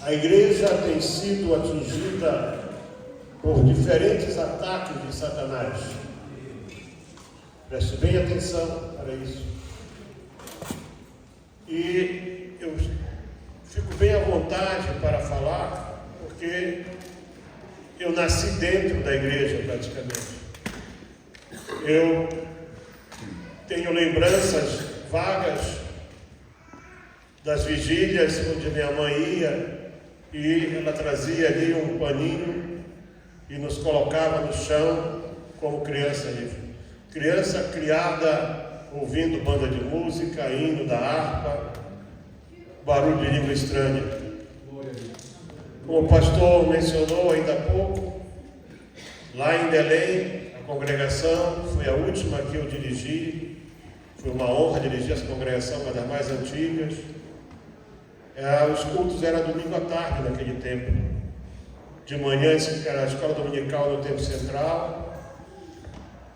A igreja tem sido atingida por diferentes ataques de Satanás. Preste bem atenção para isso. E eu fico bem à vontade para falar, porque eu nasci dentro da igreja praticamente. Eu tenho lembranças vagas das vigílias onde minha mãe ia e ela trazia ali um paninho e nos colocava no chão como criança livre. Criança criada ouvindo banda de música, hino da harpa, barulho de língua estranha. Como o pastor mencionou ainda há pouco, lá em Belém, a congregação foi a última que eu dirigi. Foi uma honra dirigir essa congregação, uma das mais antigas. Os cultos eram domingo à tarde naquele tempo. De manhã era a escola dominical no tempo central,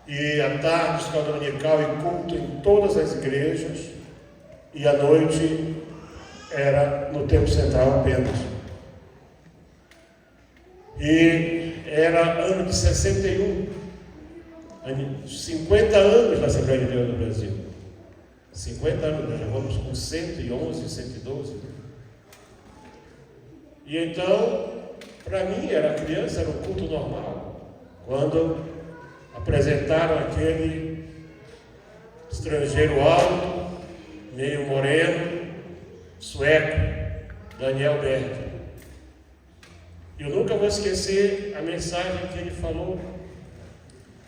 e à tarde escola dominical e culto em todas as igrejas, e à noite era no tempo central apenas. E era ano de 61, 50 anos da Assembleia de Deus no Brasil. 50 anos, nós já vamos com 111, 112. E então, para mim, era criança, era um culto normal. Quando apresentaram aquele estrangeiro alto, meio moreno, sueco, Daniel Berg. Eu nunca vou esquecer a mensagem que ele falou.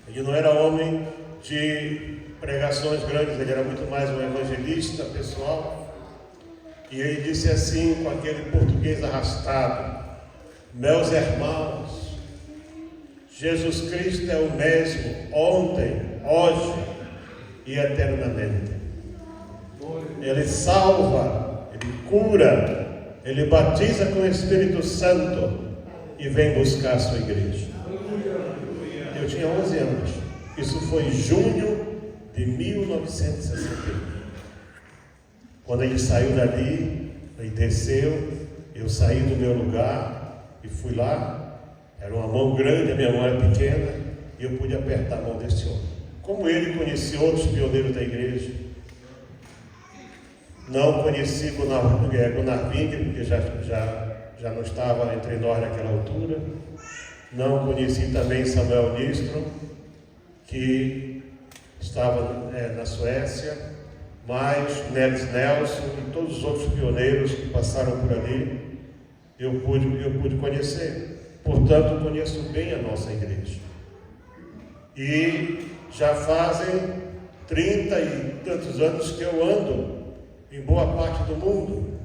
Ele não era homem de pregações grandes, ele era muito mais um evangelista pessoal. E ele disse assim, com aquele português arrastado: meus irmãos, Jesus Cristo é o mesmo ontem, hoje e eternamente. Ele salva, ele cura, ele batiza com o Espírito Santo e vem buscar a sua igreja. Eu tinha 11 anos. Isso foi em junho de 1961. Quando ele saiu dali, ele desceu, eu saí do meu lugar e fui lá. Era uma mão grande, a minha mão era pequena, e eu pude apertar a mão desse homem. Como ele, conheci outros pioneiros da igreja. Não conheci Gunnar Wing, porque já não estava entre nós naquela altura. Não conheci também Samuel Nistrom, que estava na Suécia. Mas Neves Nelson e todos os outros pioneiros que passaram por ali, eu pude conhecer. Portanto, conheço bem a nossa igreja. E já fazem 30 e tantos anos que eu ando em boa parte do mundo.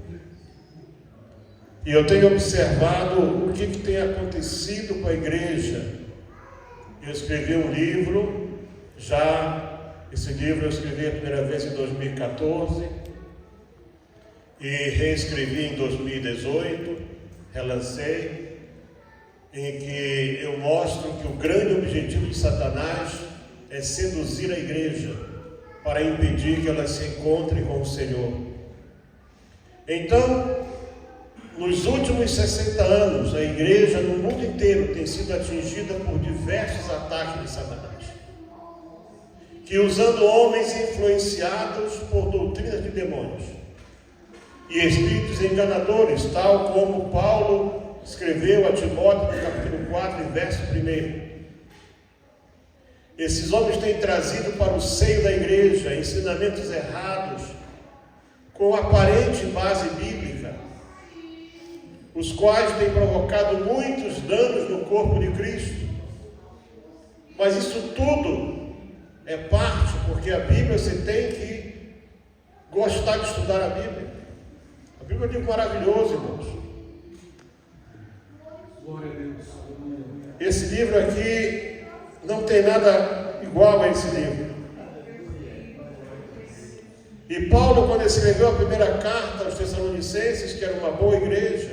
E eu tenho observado o que tem acontecido com a igreja. Eu escrevi um livro, esse livro eu escrevi a primeira vez em 2014 e reescrevi em 2018, relancei, em que eu mostro que o grande objetivo de Satanás é seduzir a igreja para impedir que ela se encontre com o Senhor. Então, nos últimos 60 anos, a igreja no mundo inteiro tem sido atingida por diversos ataques de Satanás, que usando homens influenciados por doutrinas de demônios e espíritos enganadores, tal como Paulo escreveu a Timóteo no capítulo 4, verso 1. Esses homens têm trazido para o seio da igreja ensinamentos errados com aparente base bíblica, os quais têm provocado muitos danos no corpo de Cristo. Mas isso tudo é parte, porque a Bíblia você tem que gostar de estudar a Bíblia. A Bíblia é um livro maravilhoso, irmãos. Esse livro aqui não tem nada igual a esse livro. E Paulo, quando escreveu a primeira carta aos Tessalonicenses, que era uma boa igreja,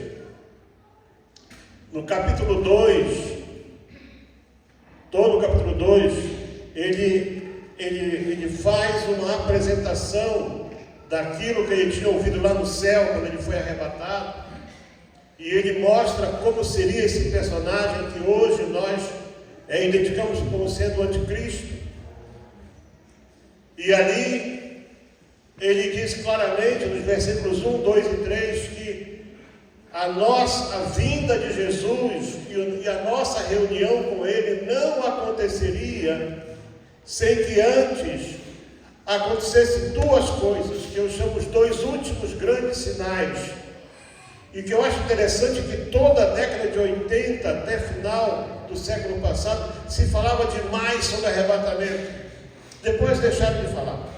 no capítulo 2, todo o capítulo 2, ele faz uma apresentação daquilo que ele tinha ouvido lá no céu, quando ele foi arrebatado. e ele mostra como seria esse personagem que hoje nós identificamos como sendo o anticristo. E ali ele diz claramente nos versículos 1, 2 e 3 que a vinda de Jesus e a nossa reunião com ele não aconteceria sem que antes acontecesse duas coisas, que eu chamo os dois últimos grandes sinais, e que eu acho interessante que toda a década de 80 até final do século passado se falava demais sobre arrebatamento, depois deixaram de falar.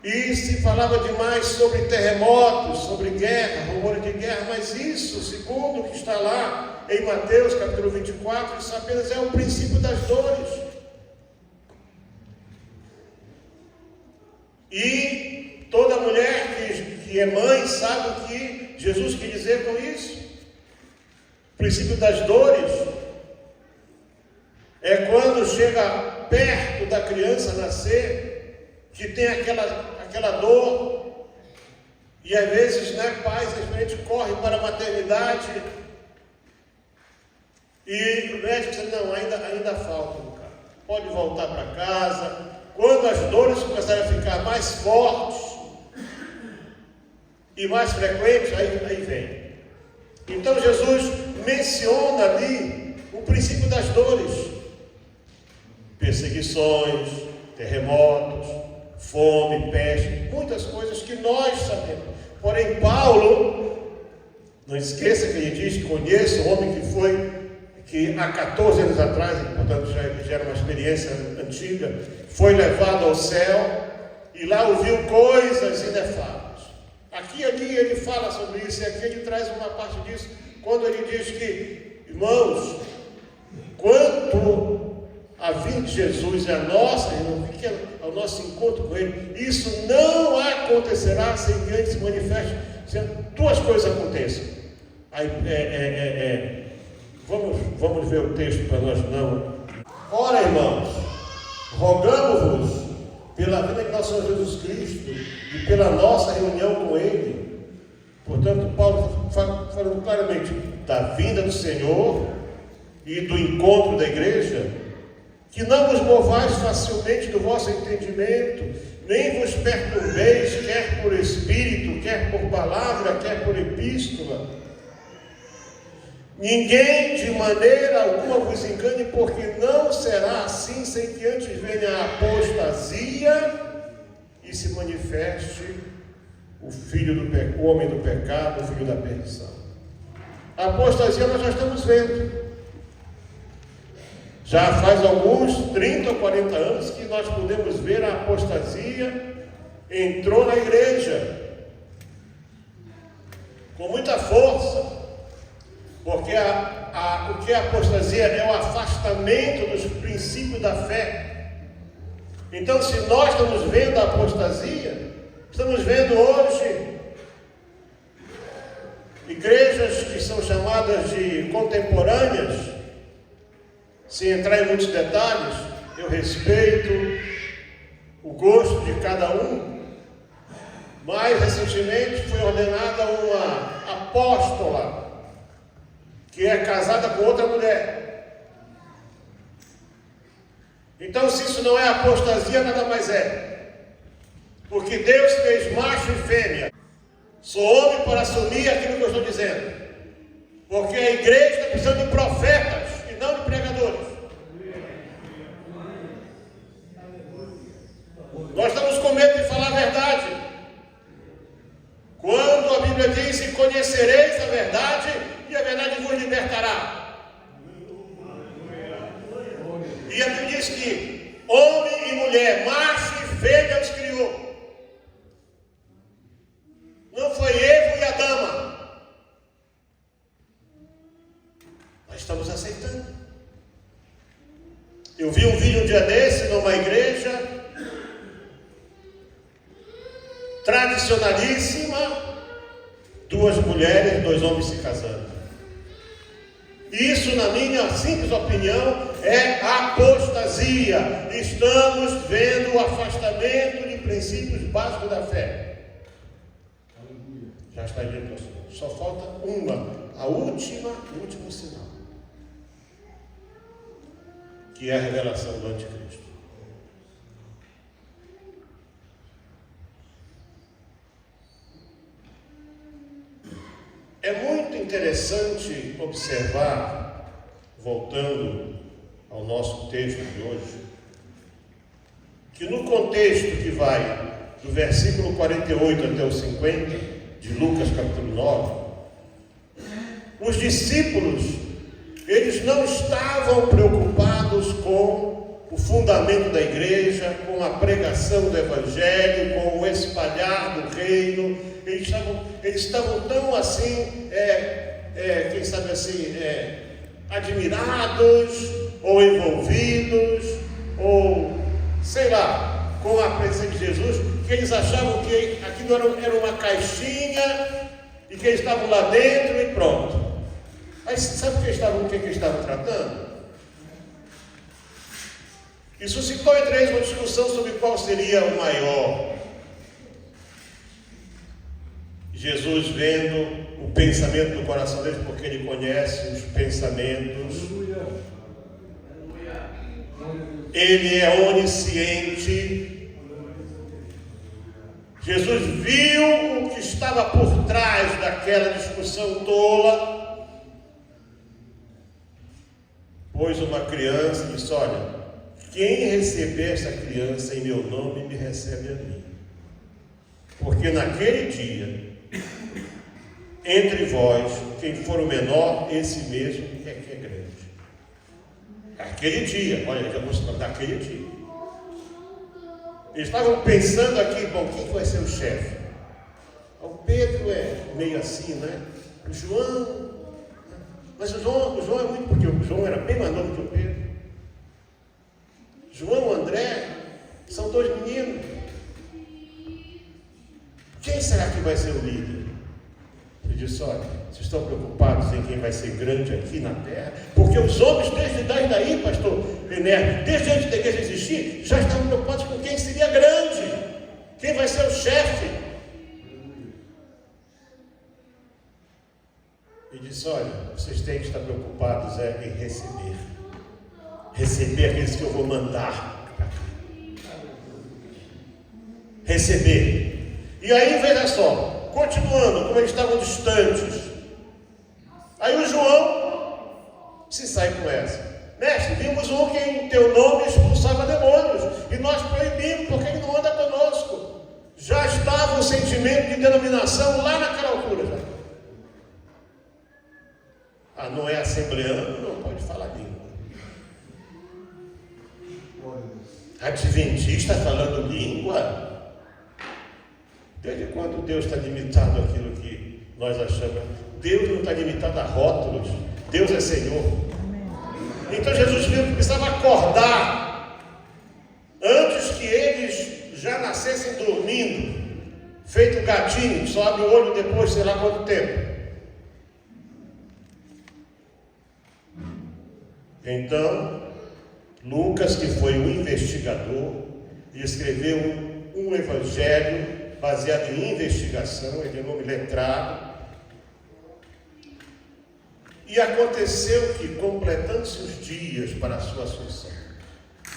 E se falava demais sobre terremotos, sobre guerra, rumores de guerra, mas isso, segundo o que está lá em Mateus capítulo 24, isso apenas é o princípio das dores. E toda mulher que é mãe sabe o que Jesus quis dizer com isso. O princípio das dores é quando chega perto da criança nascer, que tem aquela dor, e às vezes, pais, a gente corre para a maternidade, e o médico diz, não, ainda falta, cara. Pode voltar para casa. Quando as dores começarem a ficar mais fortes e mais frequentes, aí vem. Então Jesus menciona ali o princípio das dores, perseguições, terremotos, fome, peste, muitas coisas que nós sabemos. Porém, Paulo, não esqueça que ele diz que conhece um homem que há 14 anos atrás, portanto já era uma experiência antiga, foi levado ao céu e lá ouviu coisas inefáveis. Aqui e ali ele fala sobre isso, e aqui ele traz uma parte disso, quando ele diz que, irmãos, quanto a vinda de Jesus é a nossa, o que é o nosso encontro com Ele, isso não acontecerá sem que antes se manifeste, duas coisas aconteçam. Aí, vamos ver o texto para nós não. Ora, irmãos, rogamos-vos pela vida de nosso Senhor Jesus Cristo e pela nossa reunião com Ele. Portanto, Paulo falando claramente da vinda do Senhor e do encontro da igreja, que não vos movais facilmente do vosso entendimento, nem vos perturbeis, quer por espírito, quer por palavra, quer por epístola. Ninguém de maneira alguma vos engane, porque não será assim sem que antes venha a apostasia e se manifeste o homem do pecado, o filho da perdição. A apostasia nós já estamos vendo. Já faz alguns 30 ou 40 anos que nós podemos ver a apostasia entrou na igreja com muita força, porque o que é a apostasia é o afastamento dos princípios da fé. Então, se nós estamos vendo a apostasia, estamos vendo hoje igrejas que são chamadas de contemporâneas. Sem entrar em muitos detalhes, eu respeito o gosto de cada um, mas recentemente foi ordenada uma apóstola que é casada com outra mulher. Então, se isso não é apostasia, nada mais é, porque Deus fez macho e fêmea. Sou homem para assumir aquilo que eu estou dizendo, porque a igreja está precisando de profetas e não de pregadores. Nós estamos com medo de falar a verdade. Quando a Bíblia diz: e conhecereis a verdade, e a verdade vos libertará. E a Bíblia diz que homem e mulher, macho e fêmea os criou. Não foi Eva e a dama. Nós estamos aceitando. Eu vi um vídeo um dia desse numa igreja tradicionalíssima, duas mulheres, dois homens se casando. Isso, na minha simples opinião, é apostasia. Estamos vendo o afastamento de princípios básicos da fé. Já já está diante do Senhor. Só falta o último sinal, que é a revelação do anticristo. É muito interessante observar, voltando ao nosso texto de hoje, que no contexto que vai do versículo 48 até o 50, de Lucas capítulo 9, os discípulos, eles não estavam preocupados com o fundamento da igreja, com a pregação do evangelho, com o espalhar do reino. Eles estavam tão assim, quem sabe assim, admirados, ou envolvidos, ou sei lá, com a presença de Jesus, que eles achavam que aquilo era uma caixinha e que eles estavam lá dentro e pronto. Aí sabe o que eles estavam tratando? Isso suscitou entre eles uma discussão sobre qual seria o maior. Jesus, vendo o pensamento do coração deles, porque ele conhece os pensamentos, ele é onisciente. Jesus viu o que estava por trás daquela discussão tola, pôs uma criança e disse: olha, quem receber essa criança em meu nome, me recebe a mim. Porque naquele dia, entre vós, quem for o menor, esse mesmo é que é grande. Aquele dia, olha, já vou citar, daquele dia. Eles estavam pensando aqui, bom, quem vai ser o chefe? O Pedro é meio assim, né? O João, mas o João é muito, porque o João era bem mais novo que o Pedro. João e André são dois meninos. Quem será que vai ser o líder? Ele disse: olha, vocês estão preocupados em quem vai ser grande aqui na terra? Porque os homens, desde daí, pastor Enéas, desde antes da igreja existir, já estavam preocupados com quem seria grande, quem vai ser o chefe. Ele disse: olha, vocês têm que estar preocupados em receber aqueles que eu vou mandar para cá. Receber. E aí, veja só, continuando, como eles estavam distantes, aí o João se sai com essa: mestre, vimos um que em teu nome expulsava demônios, e nós proibimos, porque ele não anda conosco. Já estava o sentimento de denominação lá naquela altura já. Ah, não é assembleano, não pode falar língua. Adventista falando língua? Desde quando Deus está limitado àquilo que nós achamos? Deus não está limitado a rótulos. Deus é Senhor. Então Jesus viu que precisava acordar antes que eles já nascessem dormindo, feito gatinho, só abre o olho depois, sei lá quanto tempo. Então, Lucas, que foi um investigador, e escreveu um evangelho baseado em investigação, ele é um homem letrado. E aconteceu que, completando-se os dias para a sua assunção,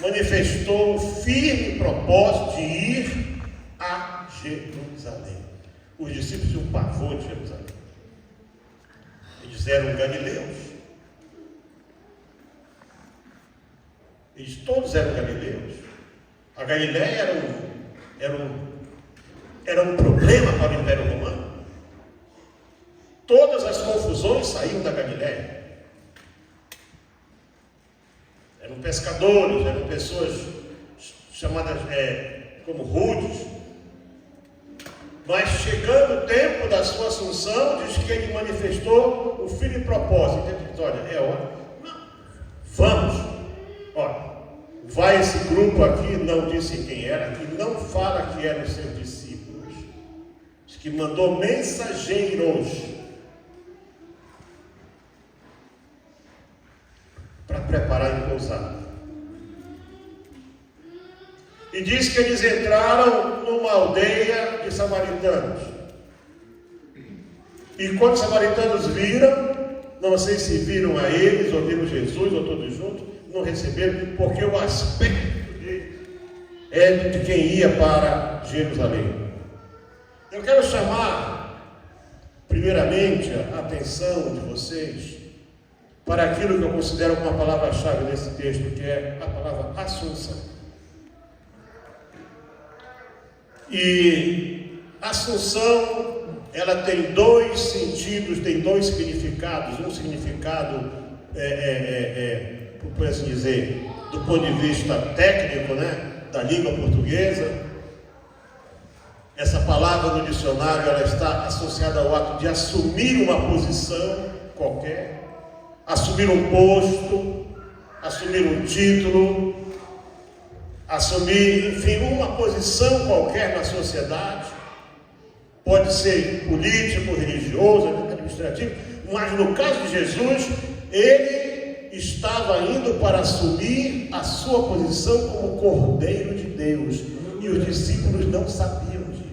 manifestou o firme propósito de ir a Jerusalém. Os discípulos tinham pavor de Jerusalém. Eles eram galileus. Eles todos eram galileus. A Galileia era um problema para o Império Romano. Todas as confusões saíam da Galileia. Eram pescadores, eram pessoas chamadas como rudes. Mas chegando o tempo da sua assunção, diz que ele manifestou o firme propósito. Ele diz: olha, é hora. Não, vamos. Olha, vai esse grupo aqui, não disse quem era, que não fala que eram seus discípulos. Diz que mandou mensageiros para preparar a pousada. E diz que eles entraram numa aldeia de samaritanos. E quando os samaritanos viram, não sei se viram a eles, ou viram Jesus, ou todos juntos, não receberam, porque o aspecto dele é de quem ia para Jerusalém. Eu quero chamar, primeiramente, a atenção de vocês para aquilo que eu considero uma palavra-chave nesse texto, que é a palavra assunção. E assunção, ela tem dois sentidos, tem dois significados. Um significado, por assim dizer, do ponto de vista técnico, né, da língua portuguesa. Essa palavra no dicionário, ela está associada ao ato de assumir uma posição qualquer, assumir um posto, assumir um título, assumir, enfim, uma posição qualquer na sociedade. Pode ser político, religioso, administrativo, mas no caso de Jesus, ele estava indo para assumir a sua posição como Cordeiro de Deus, e os discípulos não sabiam disso.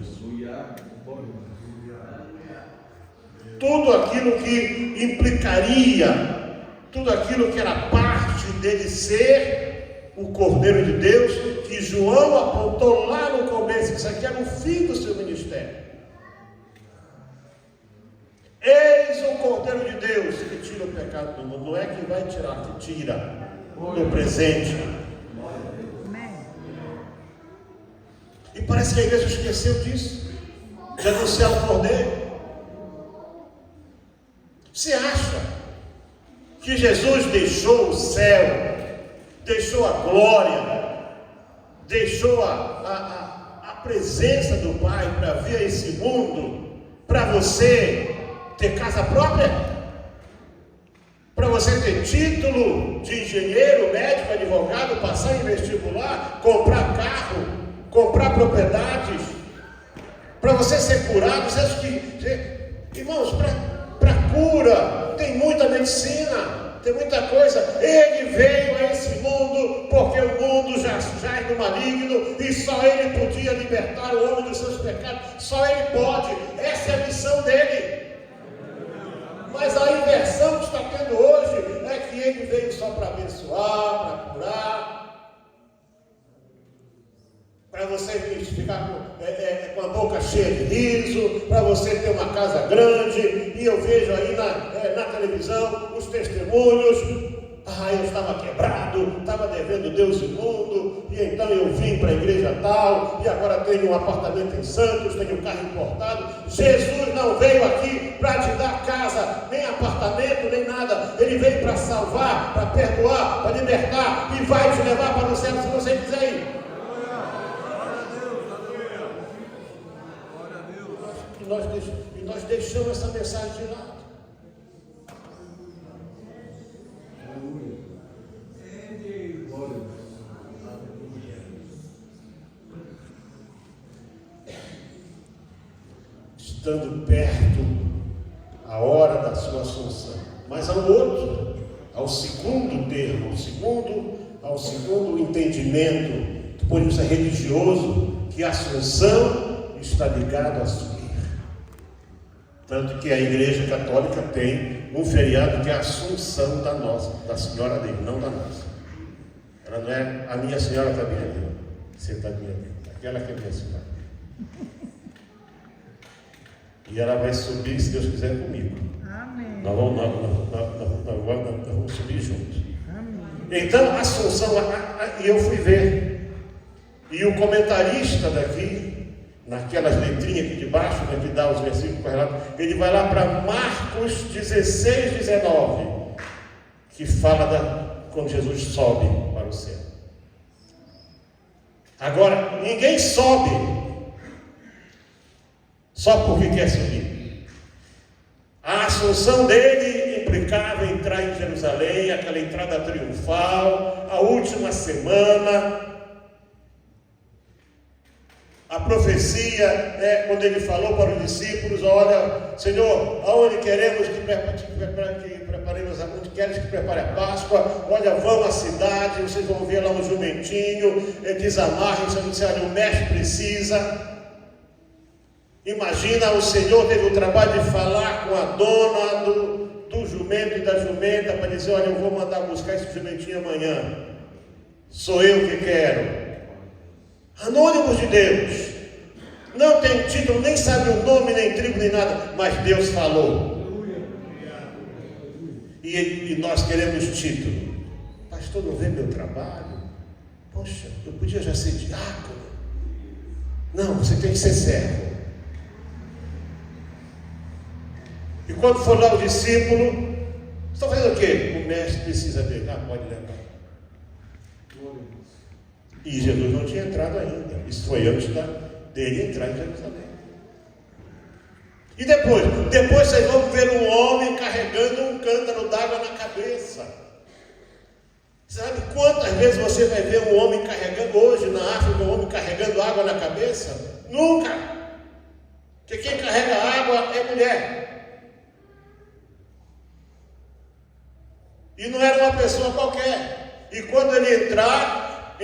Tudo aquilo que implicaria, tudo aquilo que era parte dele ser o Cordeiro de Deus, que João apontou lá no começo, que isso aqui era o fim do seu ministério. Eis o Cordeiro de Deus que tira o pecado do mundo. Não é que vai tirar, que tira no presente. E parece que a igreja esqueceu disso, de anunciar o Cordeiro. Você acha que Jesus deixou o céu, deixou a glória, deixou a presença do Pai para vir a esse mundo, para você ter casa própria? Para você ter título de engenheiro, médico, advogado, passar em vestibular, comprar carro, comprar propriedades, para você ser curado? Você acha que, irmãos, para cura tem muita medicina, tem muita coisa. Ele veio a esse mundo porque o mundo já é do maligno e só ele podia libertar o homem dos seus pecados. Só ele pode. Essa é a missão dele. Mas a inversão que está tendo hoje é que ele veio só para abençoar, para curar, para você ficar com a boca cheia de riso, para você ter uma casa grande. E eu vejo aí na televisão os testemunhos. Eu estava quebrado, estava devendo Deus e mundo, e então eu vim para a igreja tal, e agora tenho um apartamento em Santos, tenho um carro importado. Jesus não veio aqui para te dar casa, nem apartamento, nem nada. Ele veio para salvar, para perdoar, para libertar, e vai te levar para o céu se você quiser ir. E nós deixamos essa mensagem de lado. Estando perto a hora da sua assunção. Mas ao outro, ao segundo termo, ao segundo entendimento do ponto de vista religioso, que a assunção está ligada a subir. Tanto que a Igreja Católica tem um feriado que é a Assunção da Senhora dele, não da nossa. Ela não é a minha senhora também ali, você está minha ali, aquela que é minha senhora. E ela vai subir, se Deus quiser, comigo. Amém. Nós vamos subir juntos. Amém. Então, a Assunção, e eu fui ver. E o comentarista daqui, naquelas letrinhas aqui de baixo, né, que dá os versículos correlatos, ele vai lá para Marcos 16, 19, que fala quando Jesus sobe para o céu. Agora, ninguém sobe só porque quer subir. A assunção dele implicava entrar em Jerusalém, aquela entrada triunfal, a última semana. A profecia, quando ele falou para os discípulos: olha, Senhor, aonde queremos que preparemos, onde queres que prepare a Páscoa? Olha, vão à cidade, vocês vão ver lá um jumentinho, desamarrem, o mestre precisa. Imagina, o Senhor teve o trabalho de falar com a dona do jumento e da jumenta para dizer: olha, eu vou mandar buscar esse jumentinho amanhã. Sou eu que quero. Anônimos de Deus. Não tem título, nem sabe o nome, nem tribo, nem nada, mas Deus falou. E nós queremos título. Pastor, não vê meu trabalho? Poxa, eu podia já ser diácono. Não, você tem que ser servo. E quando for lá o discípulo, você está fazendo o quê? O mestre precisa dele. Ah, pode levar. E Jesus não tinha entrado ainda. Isso foi antes dele entrar em Jerusalém. E depois vocês vão ver um homem carregando um cântaro d'água na cabeça. Sabe quantas vezes você vai ver um homem carregando, hoje na África, um homem carregando água na cabeça? Nunca! Porque quem carrega água é mulher. E não era uma pessoa qualquer. E quando ele entrar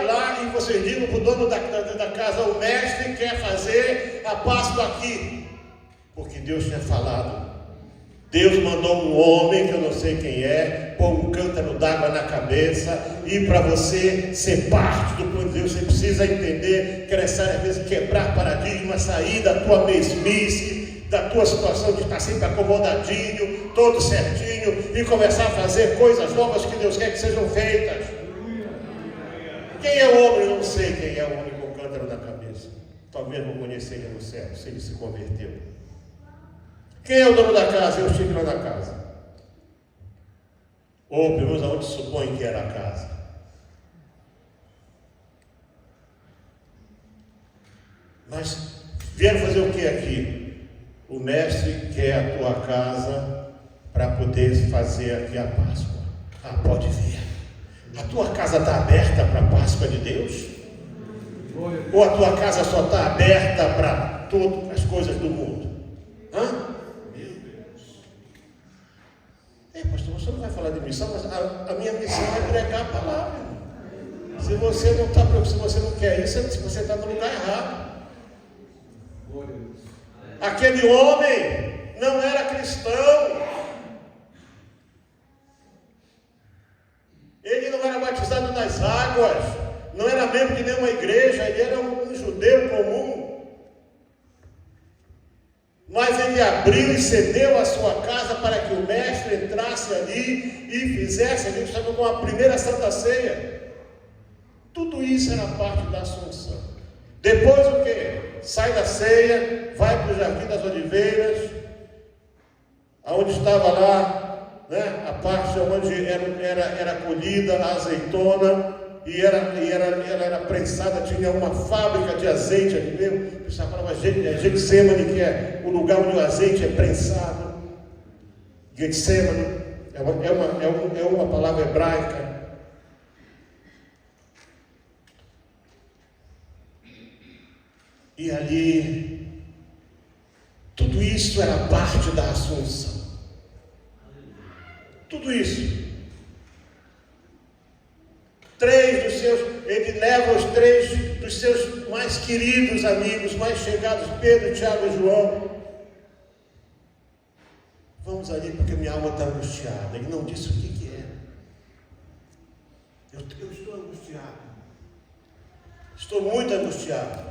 lá e vocês digam para o dono da casa: o mestre quer fazer a Páscoa aqui. Porque Deus tinha falado. Deus mandou um homem, que eu não sei quem é, pôr um cântaro d'água na cabeça. E para você ser parte do plano de Deus, você precisa entender que é necessário às vezes quebrar paradigmas, sair da tua mesmice, da tua situação de estar sempre acomodadinho, todo certinho, e começar a fazer coisas novas que Deus quer que sejam feitas. Quem é o homem? Eu não sei quem é o homem com o cântaro na cabeça. Talvez não conheça ele no céu, se ele se converteu. Quem é o dono da casa? Eu estive lá na casa. Ou pelo menos aonde supõe que era a casa. Mas vieram fazer o que aqui? O mestre quer a tua casa para poder fazer aqui a Páscoa. Ah, pode ver. A tua casa está aberta para a Páscoa de Deus? Ou a tua casa só está aberta para todas as coisas do mundo? Hã? Pastor, você não vai falar de missão, mas a minha missão é pregar a palavra. Se você não está preocupado, se você não quer isso, você está no lugar errado. Aquele homem não era cristão. Ele não era batizado nas águas. Não era membro de nenhuma igreja. Ele era um judeu comum. Mas ele abriu e cedeu a sua casa para que o mestre entrasse ali e fizesse, a gente chama com a primeira Santa Ceia. Tudo isso era parte da Assunção. Depois o quê? Sai da ceia, vai para o Jardim das Oliveiras, onde estava lá, né, a parte onde era colhida a azeitona. E ela era prensada, tinha uma fábrica de azeite ali mesmo. O pessoal falava Getsemane, que é o lugar onde o azeite é prensado. Getsemane é uma palavra hebraica. E ali, tudo isso era parte da Assunção. Tudo isso. Ele leva os 3 dos seus mais queridos amigos, mais chegados, Pedro, Tiago e João. Vamos ali porque minha alma está angustiada. Ele não disse o que era. Eu estou angustiado. Estou muito angustiado.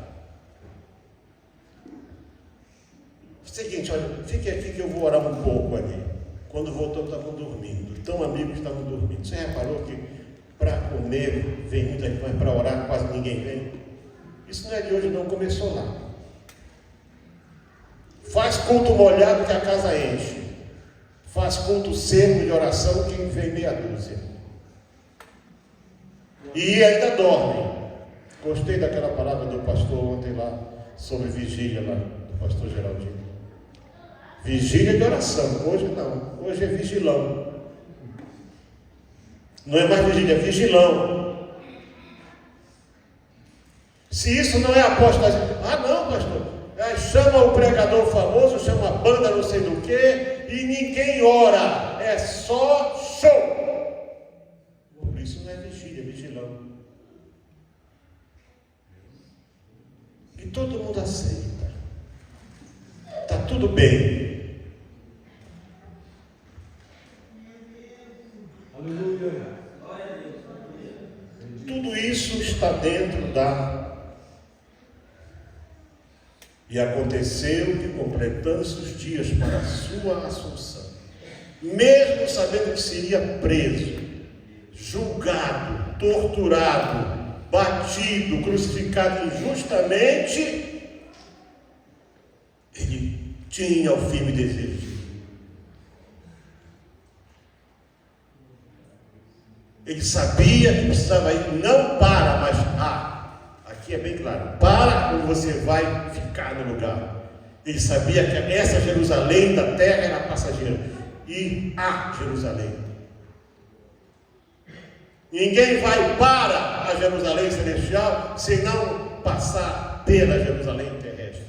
Seguinte, olha, fique aqui que eu vou orar um pouco ali. Quando voltou, estavam dormindo. Tão amigos estavam dormindo. Você reparou que para comer vem muita gente, mas para orar quase ninguém vem? Isso não é de hoje não, começou lá. Faz culto molhado que a casa enche. Faz culto seco de oração que vem meia dúzia. E ainda dorme. Gostei daquela palavra do pastor ontem lá, sobre vigília lá, do pastor Geraldino. Vigília de oração, hoje não, hoje é vigilão. Não é mais vigília, é vigilão. Se isso não é apostasia, não, pastor. Chama o pregador famoso, chama a banda não sei do que, e ninguém ora. É só show. Por isso não é vigília, é vigilão. E todo mundo aceita. tudo bem. Tudo isso está dentro da... E aconteceu que, completando-se os dias para a sua assunção, mesmo sabendo que seria preso, julgado, torturado, batido, crucificado injustamente, ele tinha o firme desejo. Ele sabia que precisava ir, não para, mas aqui é bem claro, para ou você vai ficar no lugar. Ele sabia que essa Jerusalém da terra era passageira, e a Jerusalém. Ninguém vai para a Jerusalém celestial sem não passar pela Jerusalém terrestre,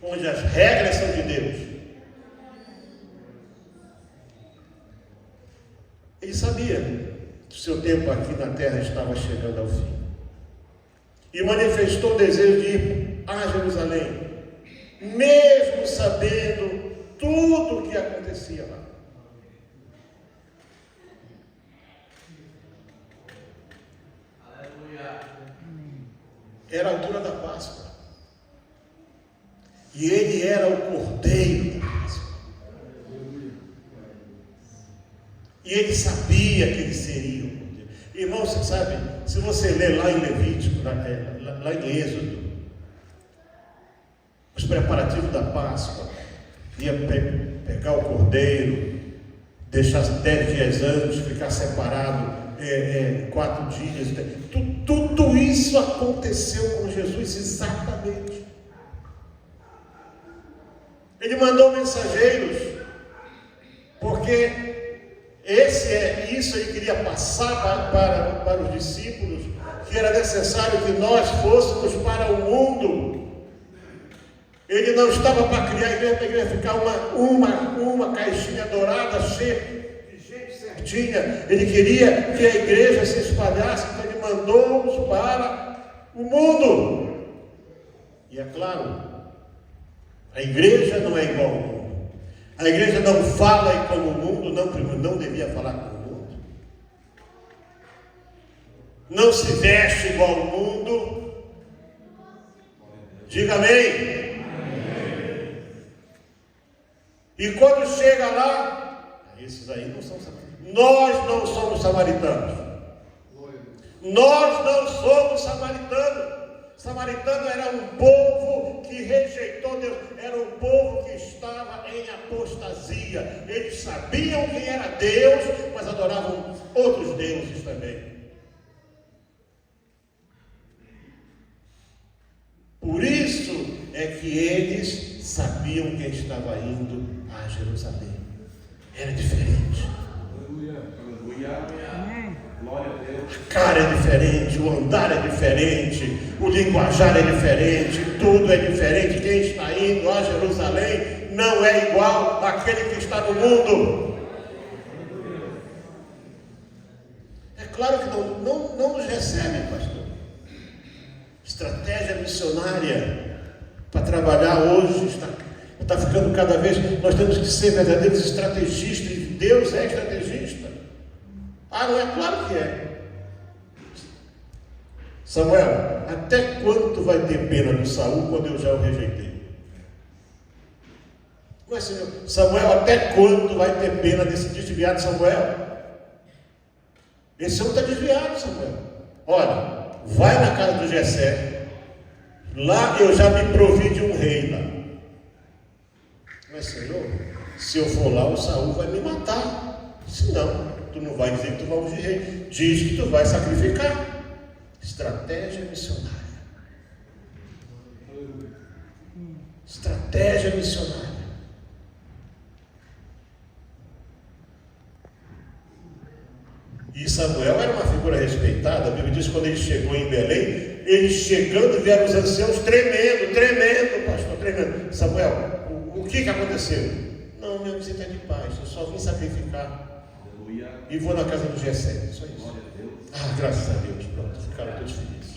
onde as regras são de Deus. Ele sabia que o seu tempo aqui na terra estava chegando ao fim, e manifestou o desejo de ir a Jerusalém, mesmo sabendo tudo o que acontecia lá. Era a altura da Páscoa, e ele era o Cordeiro da Páscoa, e ele sabia que ele seria o Cordeiro. Irmão, você sabe, se você ler lá em Levítico, lá em Êxodo, os preparativos da Páscoa, ia pegar o Cordeiro, deixar 10 dias antes, ficar separado 4 dias, tudo isso aconteceu com Jesus exatamente. Ele mandou mensageiros, porque isso ele queria passar para os discípulos, que era necessário que nós fôssemos para o mundo. Ele não estava para criar a igreja ficar uma caixinha dourada cheia de gente certinha. Ele queria que a igreja se espalhasse, então ele mandou-nos para o mundo. E é claro, a igreja não é igual ao mundo. A igreja não fala como o mundo, não devia falar como o mundo. Não se veste igual ao mundo. Diga amém. E quando chega lá, esses aí não são samaritanos. Nós não somos samaritanos. Nós não somos samaritanos. Samaritano era um povo que rejeitou Deus, era um povo que estava em apostasia. Eles sabiam quem era Deus, mas adoravam outros deuses também. Por isso é que eles sabiam quem estava indo a Jerusalém. Era diferente. Glória a Deus. A cara é diferente, o andar é diferente, o linguajar é diferente, tudo é diferente. Quem está indo a Jerusalém não é igual àquele que está no mundo. É claro que não nos recebe, pastor. Estratégia missionária para trabalhar hoje está ficando cada vez. Nós temos que ser verdadeiros estrategistas, e Deus é estrategista. Não é? Claro que é. Samuel, até quando vai ter pena do Saul quando eu já o rejeitei? Mas, Senhor, Samuel, até quando vai ter pena desse desviado Samuel? Esse homem está desviado, Samuel. Olha, vai na casa do Jessé. Lá eu já me provi de um rei lá. Mas, Senhor, se eu for lá, o Saul vai me matar. Se não, tu não vai dizer que tu vai ungir rei. Diz que tu vai sacrificar. Estratégia missionária. Estratégia missionária. E Samuel era uma figura respeitada. A Bíblia diz que quando ele chegou em Belém, eles chegando vieram os anciãos tremendo, pastor, tremendo. Samuel, o que aconteceu? Não, minha visita é de paz, eu só vim sacrificar. Aleluia. E vou na casa do Jessé, só isso. Glória a Deus. Graças a Deus, pronto, ficaram todos felizes.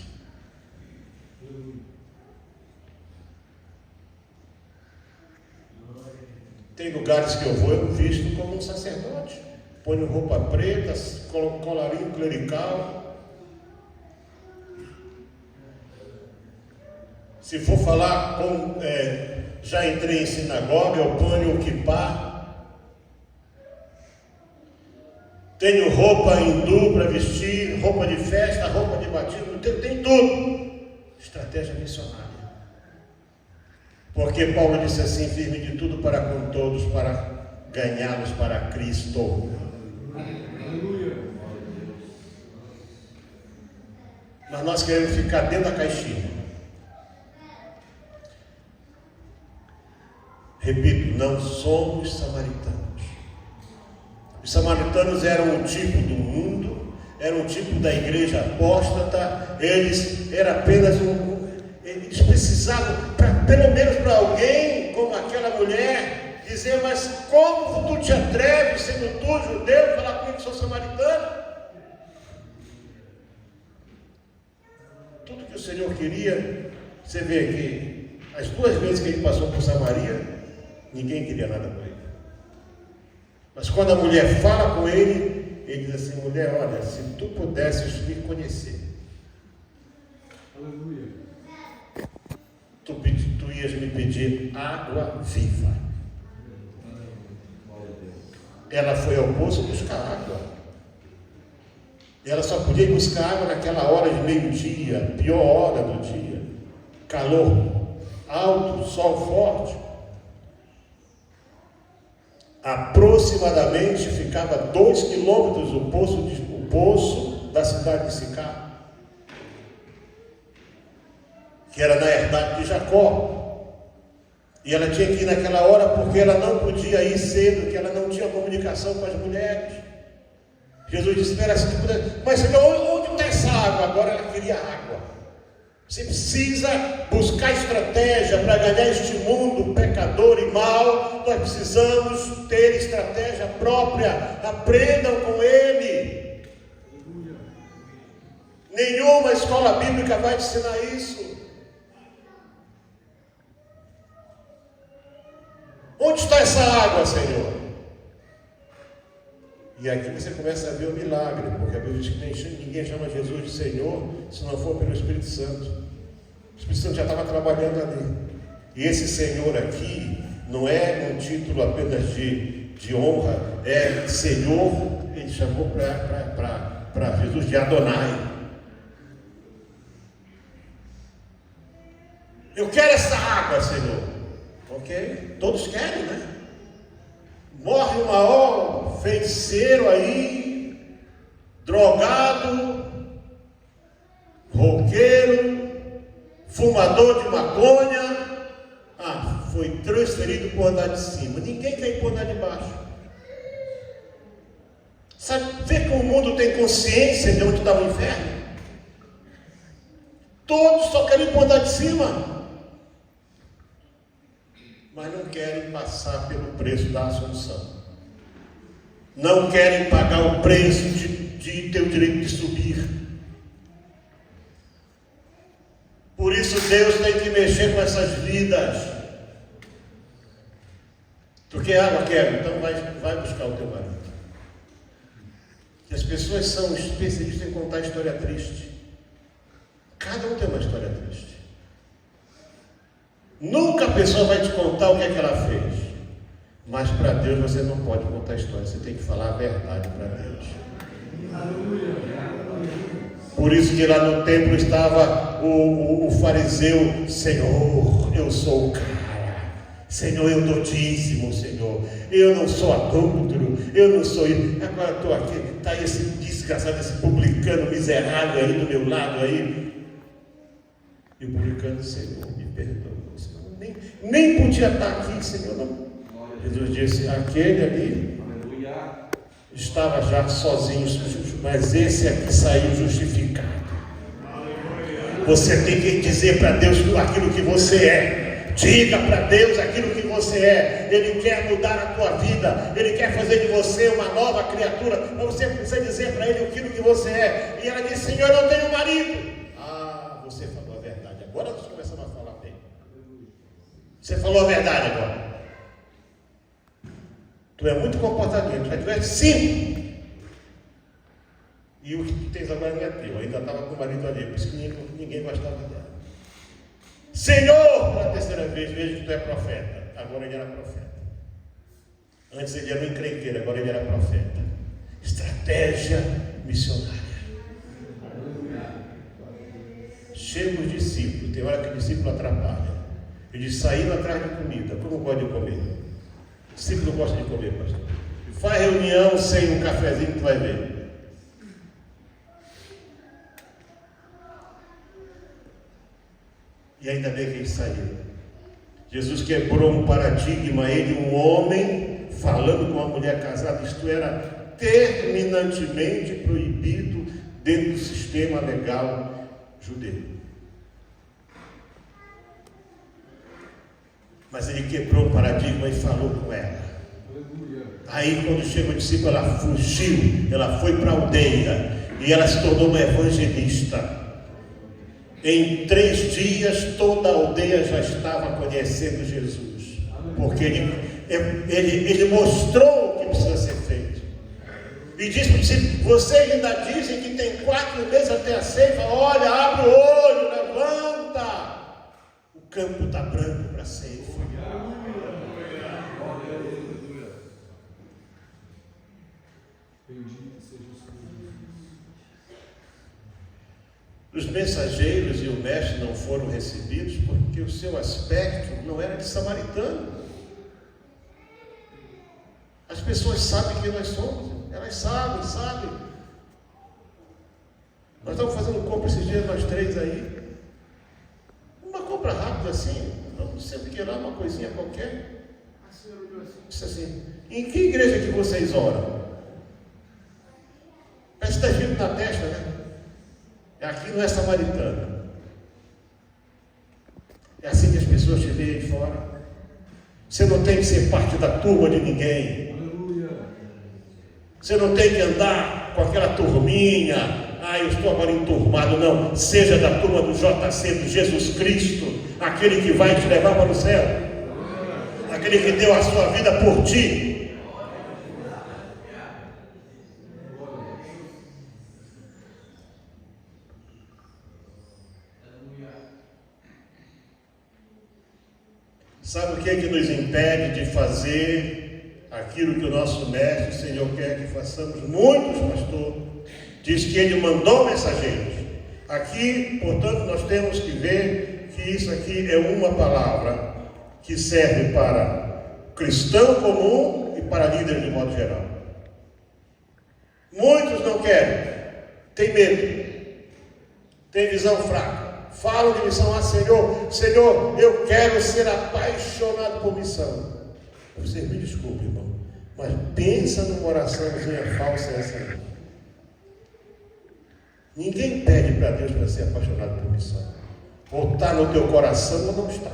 Tem lugares que eu vou, eu visto como um sacerdote. Ponho roupa preta, colarinho clerical. Se for falar com... já entrei em sinagoga, eu ponho o kippá. Tenho roupa hindu para vestir, roupa de festa, roupa de batismo, tem tudo. Estratégia missionária. Porque Paulo disse assim: firme de tudo para com todos, para ganhá-los para Cristo. Aleluia. Mas nós queremos ficar dentro da caixinha. Repito, não somos samaritanos. Os samaritanos eram um tipo do mundo, eram um tipo da igreja apóstata. Eles eram apenas eles precisavam, pelo menos para alguém, como aquela mulher, dizer: mas como tu te atreves, sendo tu judeu, falar comigo que sou samaritano? Tudo que o Senhor queria, você vê que as 2 vezes que ele passou por Samaria, ninguém queria nada com ele. Mas quando a mulher fala com ele, ele diz assim: mulher, olha, se tu pudesses me conhecer, aleluia, tu ias me pedir água viva. Ela foi ao poço buscar água. Ela só podia ir buscar água naquela hora de meio-dia, pior hora do dia, calor alto, sol forte. Aproximadamente ficava 2 quilômetros o poço da cidade de Sicar, que era na herdade de Jacó. E ela tinha que ir naquela hora porque ela não podia ir cedo, que ela não tinha comunicação com as mulheres. Jesus disse: espera, se tu puder. Mas Senhor, onde está essa água? Agora ela queria água. Você precisa buscar estratégia para ganhar este mundo pecador e mau. Nós precisamos ter estratégia própria. Aprendam com ele. Nenhuma escola bíblica vai te ensinar isso. Onde está essa água, Senhor? E aqui você começa a ver o milagre, porque a Bíblia diz que ninguém chama Jesus de Senhor se não for pelo Espírito Santo. O Espírito Santo já estava trabalhando ali. E esse Senhor aqui não é um título apenas de honra, é Senhor. Ele chamou para Jesus de Adonai. Eu quero essa água, Senhor. Ok? Todos querem, né? Morre o maior feiticeiro aí, drogado, roqueiro, fumador de maconha. Foi transferido para o andar de cima. Ninguém quer ir para o andar de baixo. Sabe, vê que o mundo tem consciência de onde está o inferno? Todos só querem ir para o andar de cima, mas não querem passar pelo preço da Assunção. Não querem pagar o preço de ter o direito de subir. Por isso Deus tem que mexer com essas vidas. Tu quer água? Quero. Então vai buscar o teu marido. E as pessoas são especialistas em contar história triste. Cada um tem uma história triste. Nunca a pessoa vai te contar o que é que ela fez. Mas para Deus você não pode contar a história. Você tem que falar a verdade para Deus. Por isso que lá no templo estava o fariseu: Senhor, eu sou o cara. Senhor, eu dou dízimo, Senhor. Eu não sou adúltero. Eu não sou isso. Agora estou aqui. Está esse desgraçado, esse publicano miserável aí do meu lado aí. E o publicano: Senhor, me perdoa. Nem podia estar aqui, Senhor. Não. Jesus disse: aquele ali estava já sozinho, mas esse aqui saiu justificado. Você tem que dizer para Deus aquilo que você é. Diga para Deus aquilo que você é. Ele quer mudar a tua vida. Ele quer fazer de você uma nova criatura. Mas você precisa dizer para Ele aquilo que você é. E ela disse: Senhor, eu não tenho marido. Você falou a verdade. Agora nós começamos a falar bem. Você falou a verdade agora. Tu é muito comportadinho, tu já tiveste 5. E o que tu tens agora não é teu. Ainda estava com o marido ali, por isso que ninguém gostava dela. Senhor, pela terceira vez, vejo que tu é profeta. Agora ele era profeta. Antes ele era um encrenqueiro, agora ele era profeta. Estratégia missionária. Chega os discípulos, tem hora que o discípulo atrapalha. Eles saíram atrás de comida. Como pode comer? O discípulo gosta de comer, pastor. Faz reunião sem um cafezinho que tu vai ver. E ainda bem que eles saíram. Jesus quebrou um paradigma, ele, um homem, falando com uma mulher casada, isto era terminantemente proibido dentro do sistema legal judeu. Mas ele quebrou o paradigma e falou com ela. Aí quando chegou o discípulo, ela fugiu, ela foi para a aldeia e ela se tornou uma evangelista. Em 3 dias toda a aldeia já estava conhecendo Jesus, porque ele mostrou o que precisa ser feito. E disse para o discípulo: vocês ainda dizem que tem 4 meses até a ceifa? Olha, abre o olho, levanta, o campo está branco para a ceifa. Os mensageiros e o mestre não foram recebidos porque o seu aspecto não era de samaritano. As pessoas sabem quem nós somos, elas sabem. Nós estamos fazendo compra esses dias, nós 3 aí. Uma compra rápida assim, não sei o que lá, uma coisinha qualquer. Disse assim: em que igreja que vocês oram? Parece que está escrito na testa, né? Aqui não é samaritano. É assim que as pessoas te veem de fora. Você não tem que ser parte da turma de ninguém. Você não tem que andar com aquela turminha. Eu estou agora enturmado. Não, seja da turma do JC, do Jesus Cristo, aquele que vai te levar para o céu, aquele que deu a sua vida por ti. Sabe o que é que nos impede de fazer aquilo que o nosso mestre, o Senhor, quer que façamos? Muitos, pastor, diz que ele mandou mensageiros. Aqui, portanto, nós temos que ver que isso aqui é uma palavra que serve para cristão comum e para líder de modo geral. Muitos não querem, tem medo, tem visão fraca. Falam de missão: Senhor, eu quero ser apaixonado por missão. Você me desculpe, irmão, mas pensa numa oraçãozinha falsa essa aí. Ninguém pede para Deus para ser apaixonado por missão. Ou está no teu coração ou não está.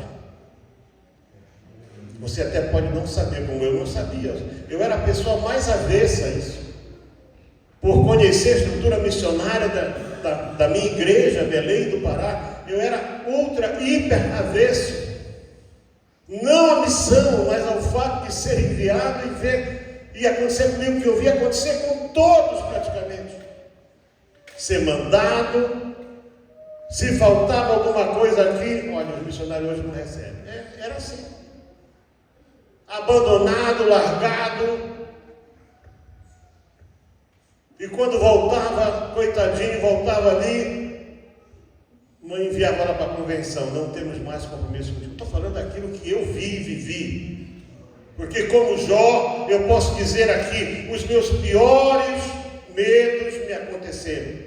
Você até pode não saber, como eu não sabia. Eu era a pessoa mais avessa a isso. Por conhecer a estrutura missionária da minha igreja, Belém do Pará, eu era ultra, hiper avesso. Não à missão, mas ao fato de ser enviado e ver, e acontecer comigo o que eu vi acontecer com todos praticamente. Ser mandado, se faltava alguma coisa aqui, olha, os missionários hoje não recebem. Era assim. Abandonado, largado. E quando voltava, coitadinho, voltava ali, não enviava lá para a convenção: não temos mais compromisso contigo. Estou falando daquilo que eu vi e vivi. Porque como Jó, eu posso dizer aqui, os meus piores medos me aconteceram.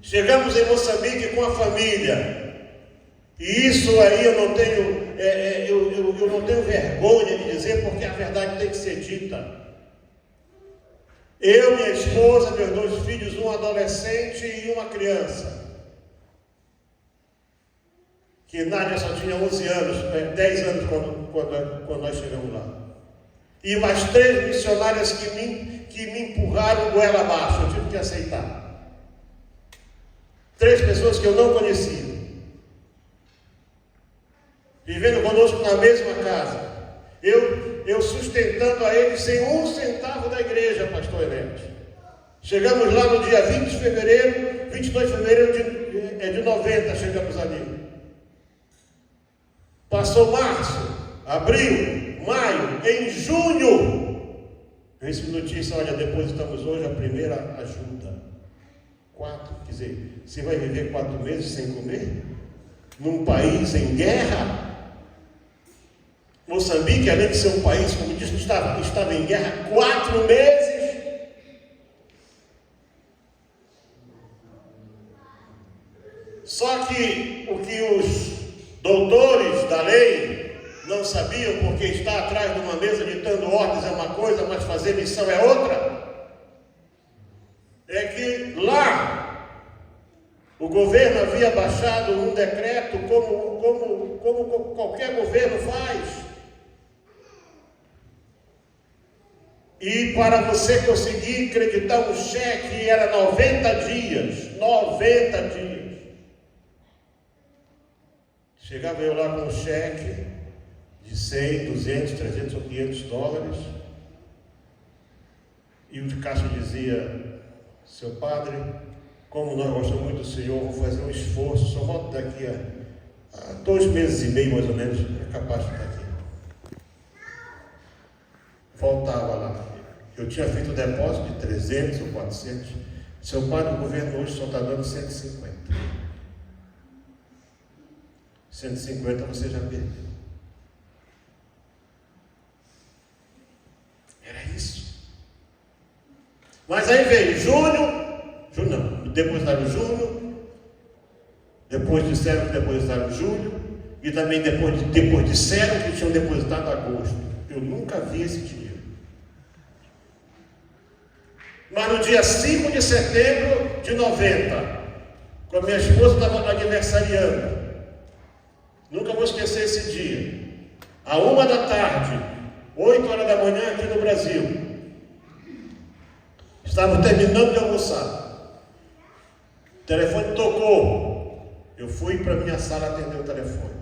Chegamos em Moçambique com a família. E isso aí eu não tenho, eu não tenho vergonha de dizer, porque a verdade tem que ser dita. Eu, minha esposa, meus 2 filhos, um adolescente e uma criança. Que Nádia só tinha 11 anos, 10 anos quando nós chegamos lá. E mais 3 missionárias que me empurraram goela abaixo, eu tive que aceitar. 3 pessoas que eu não conhecia. vivendo conosco na mesma casa. Eu sustentando a ele sem um centavo da igreja, pastor Enéas. Chegamos lá no dia 20 de fevereiro, 22 de fevereiro de 90, chegamos ali. Passou março, abril, maio, em junho, eu recebi notícia, olha, depositamos hoje a primeira ajuda. 4, quer dizer, você vai viver 4 meses sem comer? Num país em guerra? Moçambique, além de ser um país, como disse, estava em guerra 4 meses. Só que o que os doutores da lei não sabiam, porque estar atrás de uma mesa ditando ordens é uma coisa, mas fazer missão é outra, é que lá o governo havia baixado um decreto como qualquer governo faz. E para você conseguir acreditar um cheque era 90 dias. 90 dias. Chegava eu lá com um cheque de 100, 200, 300 ou 500 dólares. E o de caixa dizia: seu padre, como nós gostamos muito do senhor, vou fazer um esforço, só volto daqui a 2 meses e meio mais ou menos, é capaz de estar aqui. Voltava lá. Eu tinha feito um depósito de 300 ou 400. Seu padre, o governo hoje só está dando 150. 150 você já perdeu. Era isso. Mas aí veio junho não, depositaram junho, depois disseram que depositaram julho, e também depois disseram que tinham depositado agosto. Eu nunca vi esse dinheiro. Mas no dia 5 de setembro de 90, quando minha esposa estava aniversariando, nunca vou esquecer esse dia, à 1 da tarde, 8 horas da manhã aqui no Brasil, estava terminando de almoçar, o telefone tocou, eu fui para minha sala atender o telefone.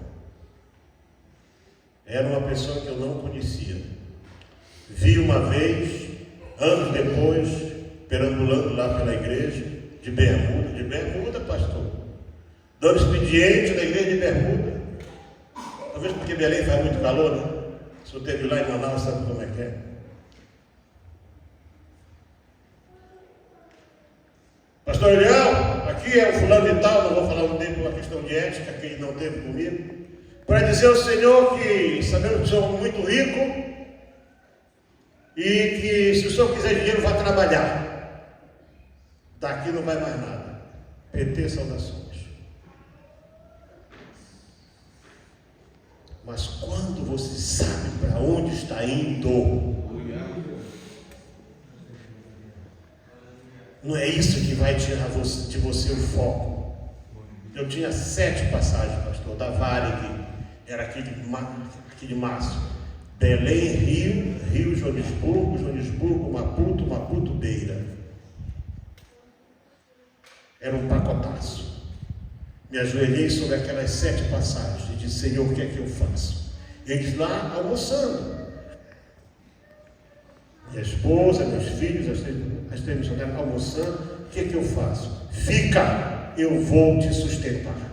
Era uma pessoa que eu não conhecia, vi uma vez, anos depois, perambulando lá pela igreja, de bermuda, pastor, dando expediente na igreja de bermuda, talvez porque Belém faz muito calor, né? Se eu esteve lá em Manaus, sabe como é que é? Pastor Eliel, aqui é o fulano e tal, não vou falar o dele por uma questão de ética, que ele não teve comigo, para dizer ao Senhor que sabemos que o Senhor é muito rico, e que se o senhor quiser dinheiro, vá trabalhar. Daqui não vai mais nada. PT, saudações. Mas quando você sabe para onde está indo, não é isso que vai tirar de você o foco. Eu tinha 7 passagens, pastor, da Varig, era aquele maço. Belém, Rio, Joanesburgo, Maputo, Beira. Era um pacotaço. Me ajoelhei sobre aquelas 7 passagens e disse: Senhor, o que é que eu faço? Eles lá almoçando. Minha esposa, meus filhos, as 3 missionárias almoçando. O que é que eu faço? Fica, eu vou te sustentar.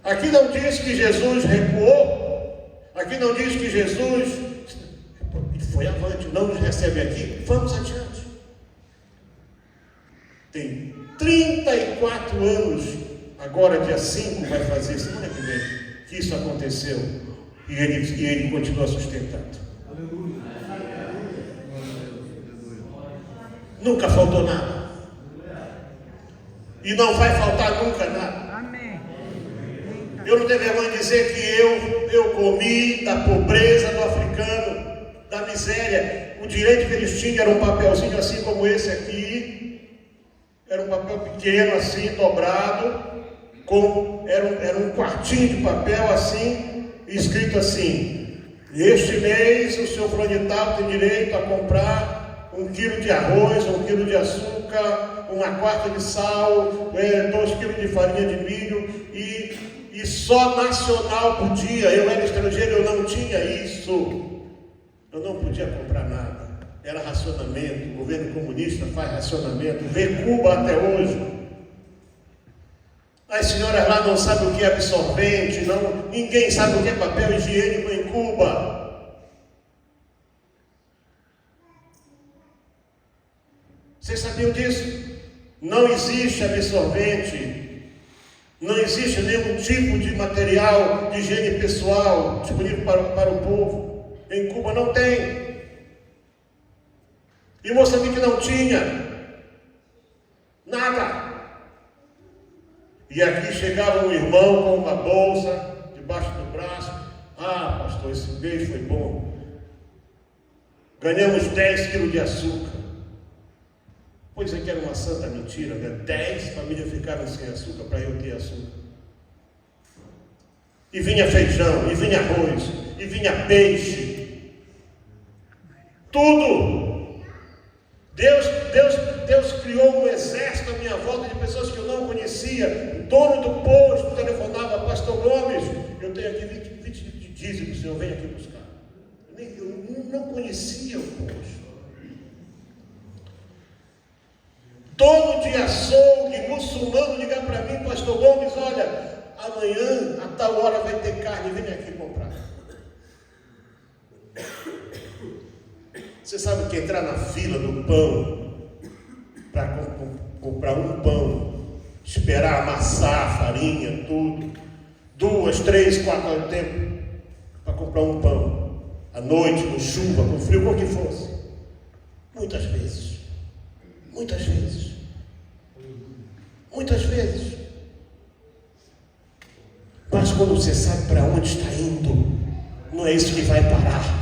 Aqui não diz que Jesus recuou, aqui não diz que Jesus foi avante, não nos recebe aqui, vamos adiante. Tem 34 anos, agora dia 5 vai fazer, semana que vem, que isso aconteceu, e ele continua sustentando. Nunca faltou nada, e não vai faltar nunca nada. Eu não tenho vergonha de dizer que eu comi da pobreza do africano, da miséria. O direito que eles tinham era um papelzinho assim como esse aqui. Era um papel pequeno assim, dobrado. Era um quartinho de papel assim, escrito assim: este mês o senhor fulano de tal tem direito a comprar 1 quilo de arroz, 1 quilo de açúcar, 1/4 de sal, 2 quilos de farinha de milho e só nacional podia. Eu era estrangeiro, eu não tinha isso. Eu não podia comprar nada. Era racionamento. O governo comunista faz racionamento. Vê Cuba até hoje. As senhoras lá não sabem o que é absorvente, ninguém sabe o que é papel higiênico em Cuba. Vocês sabiam disso? Não existe absorvente, não existe nenhum tipo de material de higiene pessoal disponível para o povo. Em Cuba não tem. E Moçambique não tinha nada. E aqui chegava um irmão com uma bolsa debaixo do braço. Ah, pastor, esse mês foi bom. Ganhamos 10 quilos de açúcar. Pois é que era uma santa mentira, né? 10 famílias ficaram sem açúcar para eu ter açúcar. E vinha feijão, e vinha arroz, e vinha peixe. Tudo. Deus criou um exército à minha volta de pessoas que eu não conhecia. O dono do posto telefonava: Pastor Gomes, eu tenho aqui 20 de dízimo, o senhor vem aqui buscar. Eu não conhecia o posto. Dono de açougue, muçulmano, ligar para mim: Pastor Gomes, olha, amanhã a tal hora vai ter carne, vem aqui comprar. Você sabe que entrar na fila do pão para comprar um pão, esperar amassar a farinha, tudo, 2, 3, 4 horas de tempo para comprar um pão, à noite, com chuva, com frio, com o que fosse. Muitas vezes. Muitas vezes. Muitas vezes. Mas quando você sabe para onde está indo, não é isso que vai parar.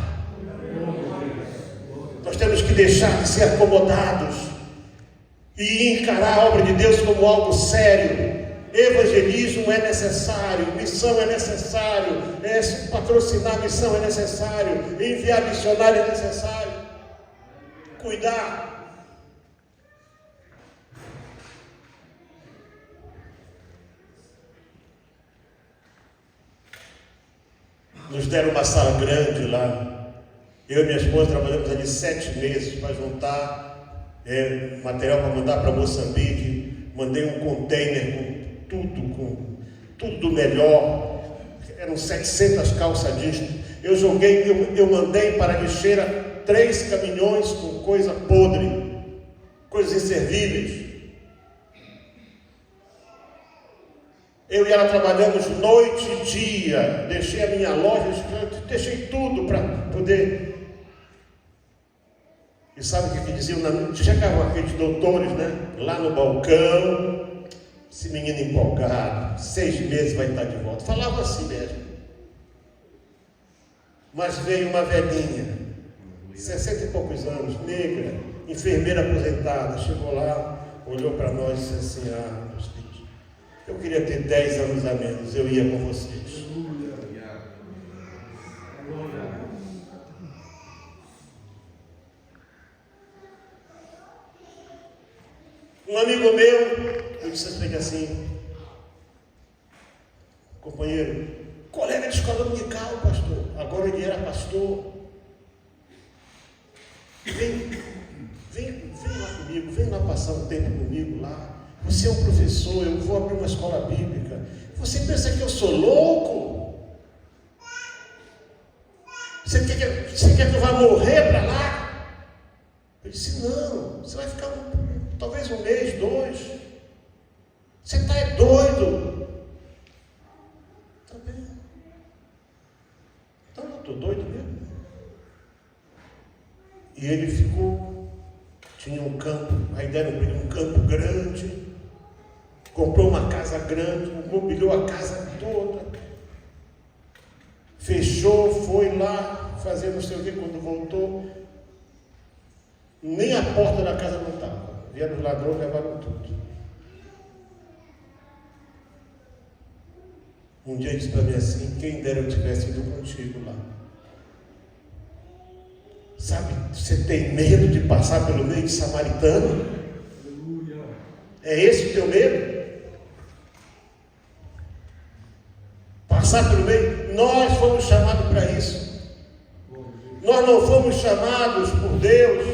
Nós temos que deixar de ser acomodados e encarar a obra de Deus como algo sério. Evangelismo é necessário, missão é necessário, patrocinar missão é necessário, enviar missionário é necessário, cuidar. Nos deram uma sala grande lá. Eu e minha esposa trabalhamos ali 7 meses para juntar material para mandar para Moçambique. Mandei um container com tudo do melhor. Eram 700 calças jeans. Eu mandei para a lixeira 3 caminhões com coisa podre, coisas inservíveis. Eu e ela trabalhamos noite e dia, deixei a minha loja, deixei tudo para poder. E sabe o que diziam? Chegavam aqueles doutores, né? Lá no balcão, esse menino empolgado, 6 meses vai estar de volta. Falava assim mesmo. Mas veio uma velhinha, 60 e poucos anos, negra, enfermeira aposentada, chegou lá, olhou para nós e disse assim: ah, meus filhos, eu queria ter 10 anos a menos, eu ia com vocês. Um amigo meu, eu disse assim: companheiro, colega de escola dominical, pastor, agora ele era pastor. Vem lá comigo, vem lá passar um tempo comigo lá. Você é um professor, eu vou abrir uma escola bíblica. Você pensa que eu sou louco? Você quer que eu vá morrer para lá? Eu disse: não, você vai ficar talvez 1 mês, 2. Você está doido. Tá bem. Então eu estou doido mesmo. E ele ficou, tinha um campo, aí deram para ele um campo grande. Comprou uma casa grande, mobiliou a casa toda, fechou, foi lá fazer não sei o que. Quando voltou, nem a porta da casa não estava. Vieram os ladrões, levaram tudo. Um dia ele disse para mim assim: quem dera eu tivesse ido contigo lá. Sabe, você tem medo de passar pelo meio de samaritano? É esse o teu medo? Passar pelo meio? Nós fomos chamados para isso. Nós não fomos chamados por Deus,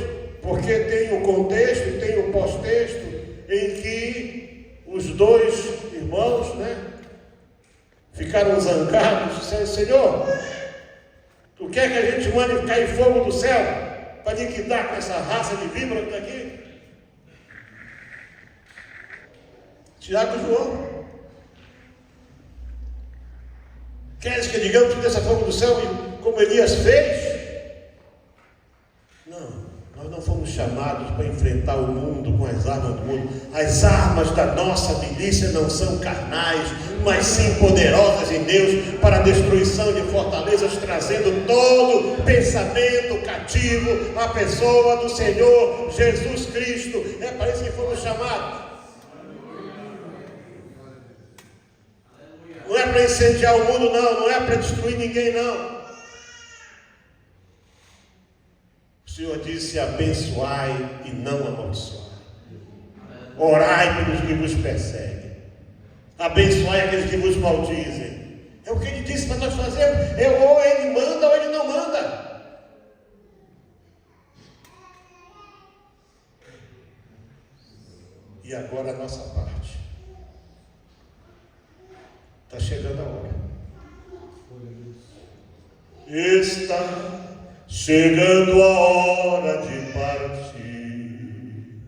porque tem o contexto e tem o pós-texto, em que os dois irmãos, ficaram zangados, dizendo: Senhor, tu quer que a gente mande cair fogo do céu para liquidar com essa raça de víbora que está aqui? Tiago e João. Queres que digamos que desça fogo do céu como Elias fez? Não, nós não fomos chamados para enfrentar o mundo com as armas do mundo. As armas da nossa milícia não são carnais, mas sim poderosas em Deus para a destruição de fortalezas, trazendo todo pensamento cativo à pessoa do Senhor Jesus Cristo. É para isso que fomos chamados. Não é para incendiar o mundo, não é para destruir ninguém, não. O Senhor disse: abençoai e não amaldiçoai. Orai pelos que vos perseguem. Abençoai aqueles que vos maldizem. É o que Ele disse para nós fazermos. Ou Ele manda ou Ele não manda. E agora a nossa parte. Está chegando a hora. Está chegando a hora de partir.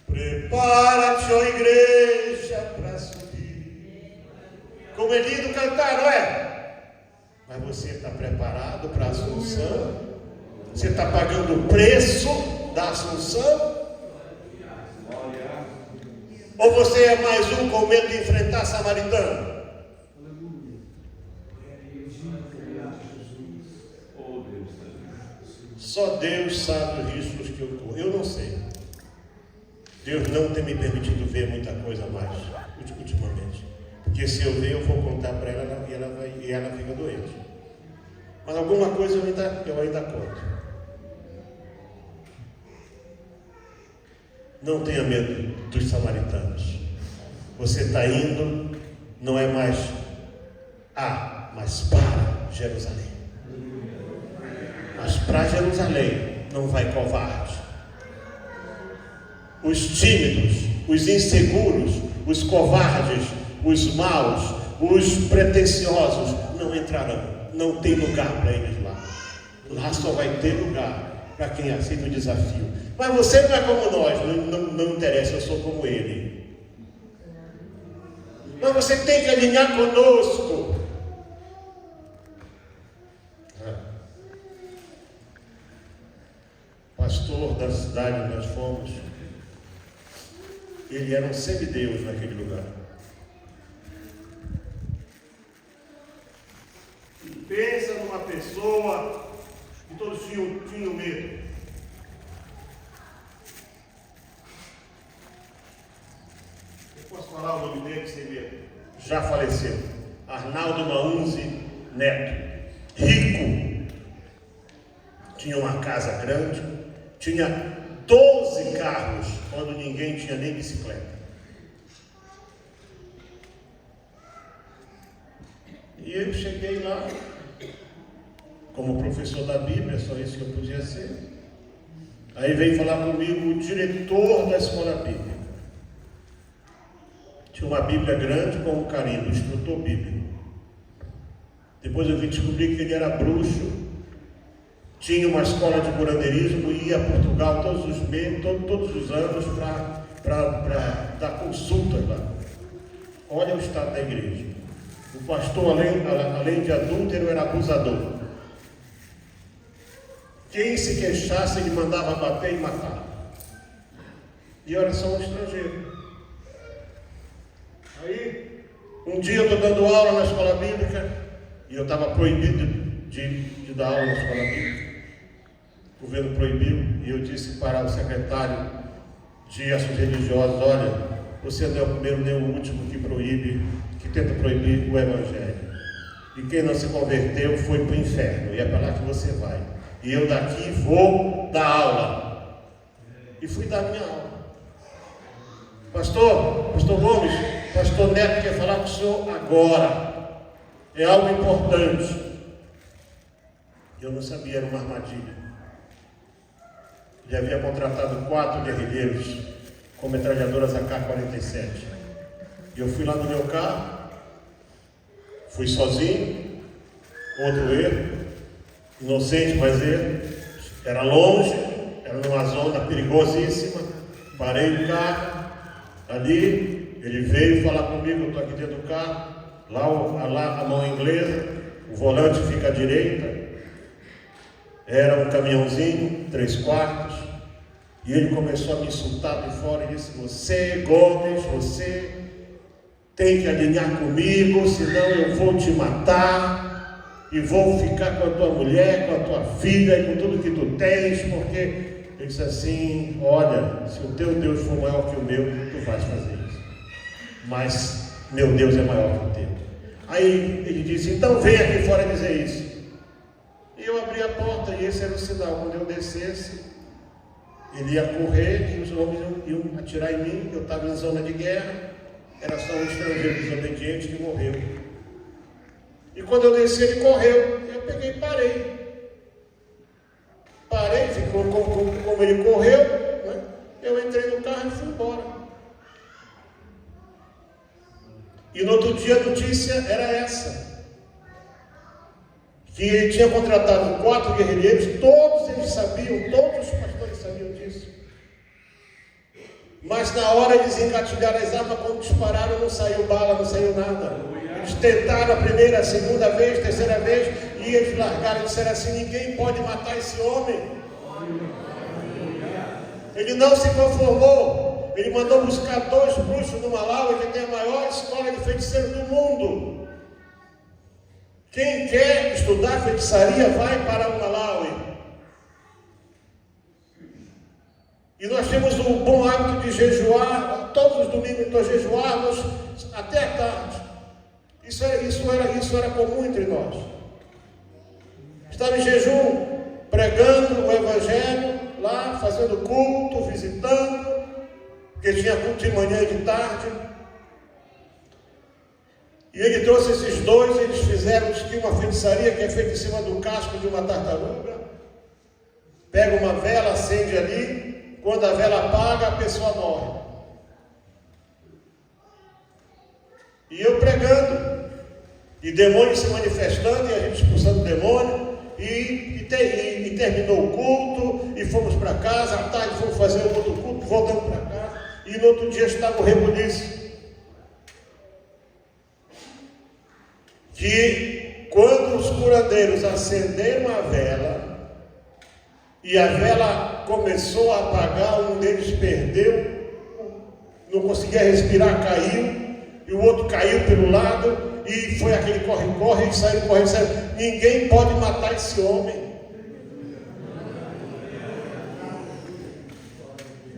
Prepara-te, ó igreja, para subir. Como é lindo cantar, não é? Mas você está preparado para a Assunção? Você está pagando o preço da Assunção? Ou você é mais um com medo de enfrentar samaritano? Só Deus sabe os riscos que eu corro. Eu não sei. Deus não tem me permitido ver muita coisa mais ultimamente. Porque se eu ver, eu vou contar para ela e ela fica doente. Mas alguma coisa eu ainda conto. Não tenha medo dos samaritanos. Você está indo, não é mais mas para Jerusalém. Mas para Jerusalém não vai covarde. Os tímidos, os inseguros, os covardes, os maus, os pretensiosos não entrarão. Não tem lugar para eles lá. Lá só vai ter lugar para quem aceita o desafio. Mas você não é como nós, não interessa, eu sou como ele. Mas você tem que alinhar conosco. Pastor da cidade onde nós fomos, ele era um semideus naquele lugar. E pensa numa pessoa que todos tinham medo. Eu posso falar o nome dele sem medo? Já faleceu. Arnaldo Maunzi Neto. Rico. Tinha uma casa grande. Tinha 12 carros, quando ninguém tinha nem bicicleta. E eu cheguei lá, como professor da Bíblia, só isso que eu podia ser. Aí veio falar comigo o diretor da escola bíblica. Tinha uma Bíblia grande com um carimbo, instrutor bíblico. Depois eu vim descobrir que ele era bruxo. Tinha uma escola de curandeirismo e ia a Portugal todos os meses, todos os anos para dar consultas lá. Olha o estado da igreja. O pastor, além de adúltero, era abusador. Quem se queixasse, ele mandava bater e matar. E era só um estrangeiro. Aí, um dia eu estou dando aula na escola bíblica e eu estava proibido de dar aula na escola bíblica. O governo proibiu, e eu disse para o secretário de assuntos religiosos: olha, você não é o primeiro nem o último que tenta proibir o evangelho. E quem não se converteu foi para o inferno, e é para lá que você vai. e eu daqui vou dar aula. E fui dar minha aula. Pastor Gomes, pastor Neto quer falar com o senhor agora. É algo importante. Eu não sabia, era uma armadilha. Já havia contratado 4 guerrilheiros com metralhadoras AK-47. E eu fui lá no meu carro, fui sozinho, outro erro, inocente, mas erro. Era longe, era numa zona perigosíssima. Parei o carro, ali, ele veio falar comigo, eu estou aqui dentro do carro, lá a mão inglesa, o volante fica à direita. Era um caminhãozinho, 3/4, e ele começou a me insultar de fora e disse: você, Gomes, você tem que alinhar comigo, senão eu vou te matar e vou ficar com a tua mulher, com a tua filha e com tudo que tu tens, porque ele disse assim: olha, se o teu Deus for maior que o meu, tu vais fazer isso, mas meu Deus é maior que o teu. Aí ele disse: então vem aqui fora dizer isso. E eu abri a porta e esse era o sinal. Quando eu descesse, ele ia correr e os homens iam atirar em mim. Eu estava em zona de guerra, era só um estrangeiro desobediente que morreu. E quando eu desci, ele correu. Eu peguei e parei, ficou como ele correu, né? Eu entrei no carro e fui embora. E no outro dia a notícia era essa: que ele tinha contratado 4 guerrilheiros, todos eles sabiam, todos os pastores sabiam disso. Mas na hora eles engatilharam as armas, quando dispararam, não saiu bala, não saiu nada. Eles tentaram a primeira, a segunda vez, a terceira vez, e eles largaram e disseram assim: ninguém pode matar esse homem. Ele não se conformou, ele mandou buscar 2 bruxos no Malawi, que tem a maior escola de feiticeiros do mundo. Quem quer estudar feitiçaria vai para o Malawi. E nós temos o bom hábito de jejuar, todos os domingos nós jejuarmos até a tarde. Isso era comum entre nós. Estava em jejum, pregando o Evangelho, lá, fazendo culto, visitando, porque tinha culto de manhã e de tarde. E ele trouxe esses 2, eles fizeram, diz que uma feitiçaria que é feita em cima do casco de uma tartaruga. Pega uma vela, acende ali, quando a vela apaga, a pessoa morre. E eu pregando, e demônio se manifestando, e a gente expulsando o demônio, e terminou o culto, e fomos para casa, à tarde fomos fazer um outro culto, voltamos para casa, e no outro dia estava o rebuliço. Que quando os curandeiros acenderam a vela e a vela começou a apagar, um deles perdeu, não conseguia respirar, caiu, e o outro caiu pelo lado, e foi aquele corre-corre, e saiu correndo, saiu. Ninguém pode matar esse homem.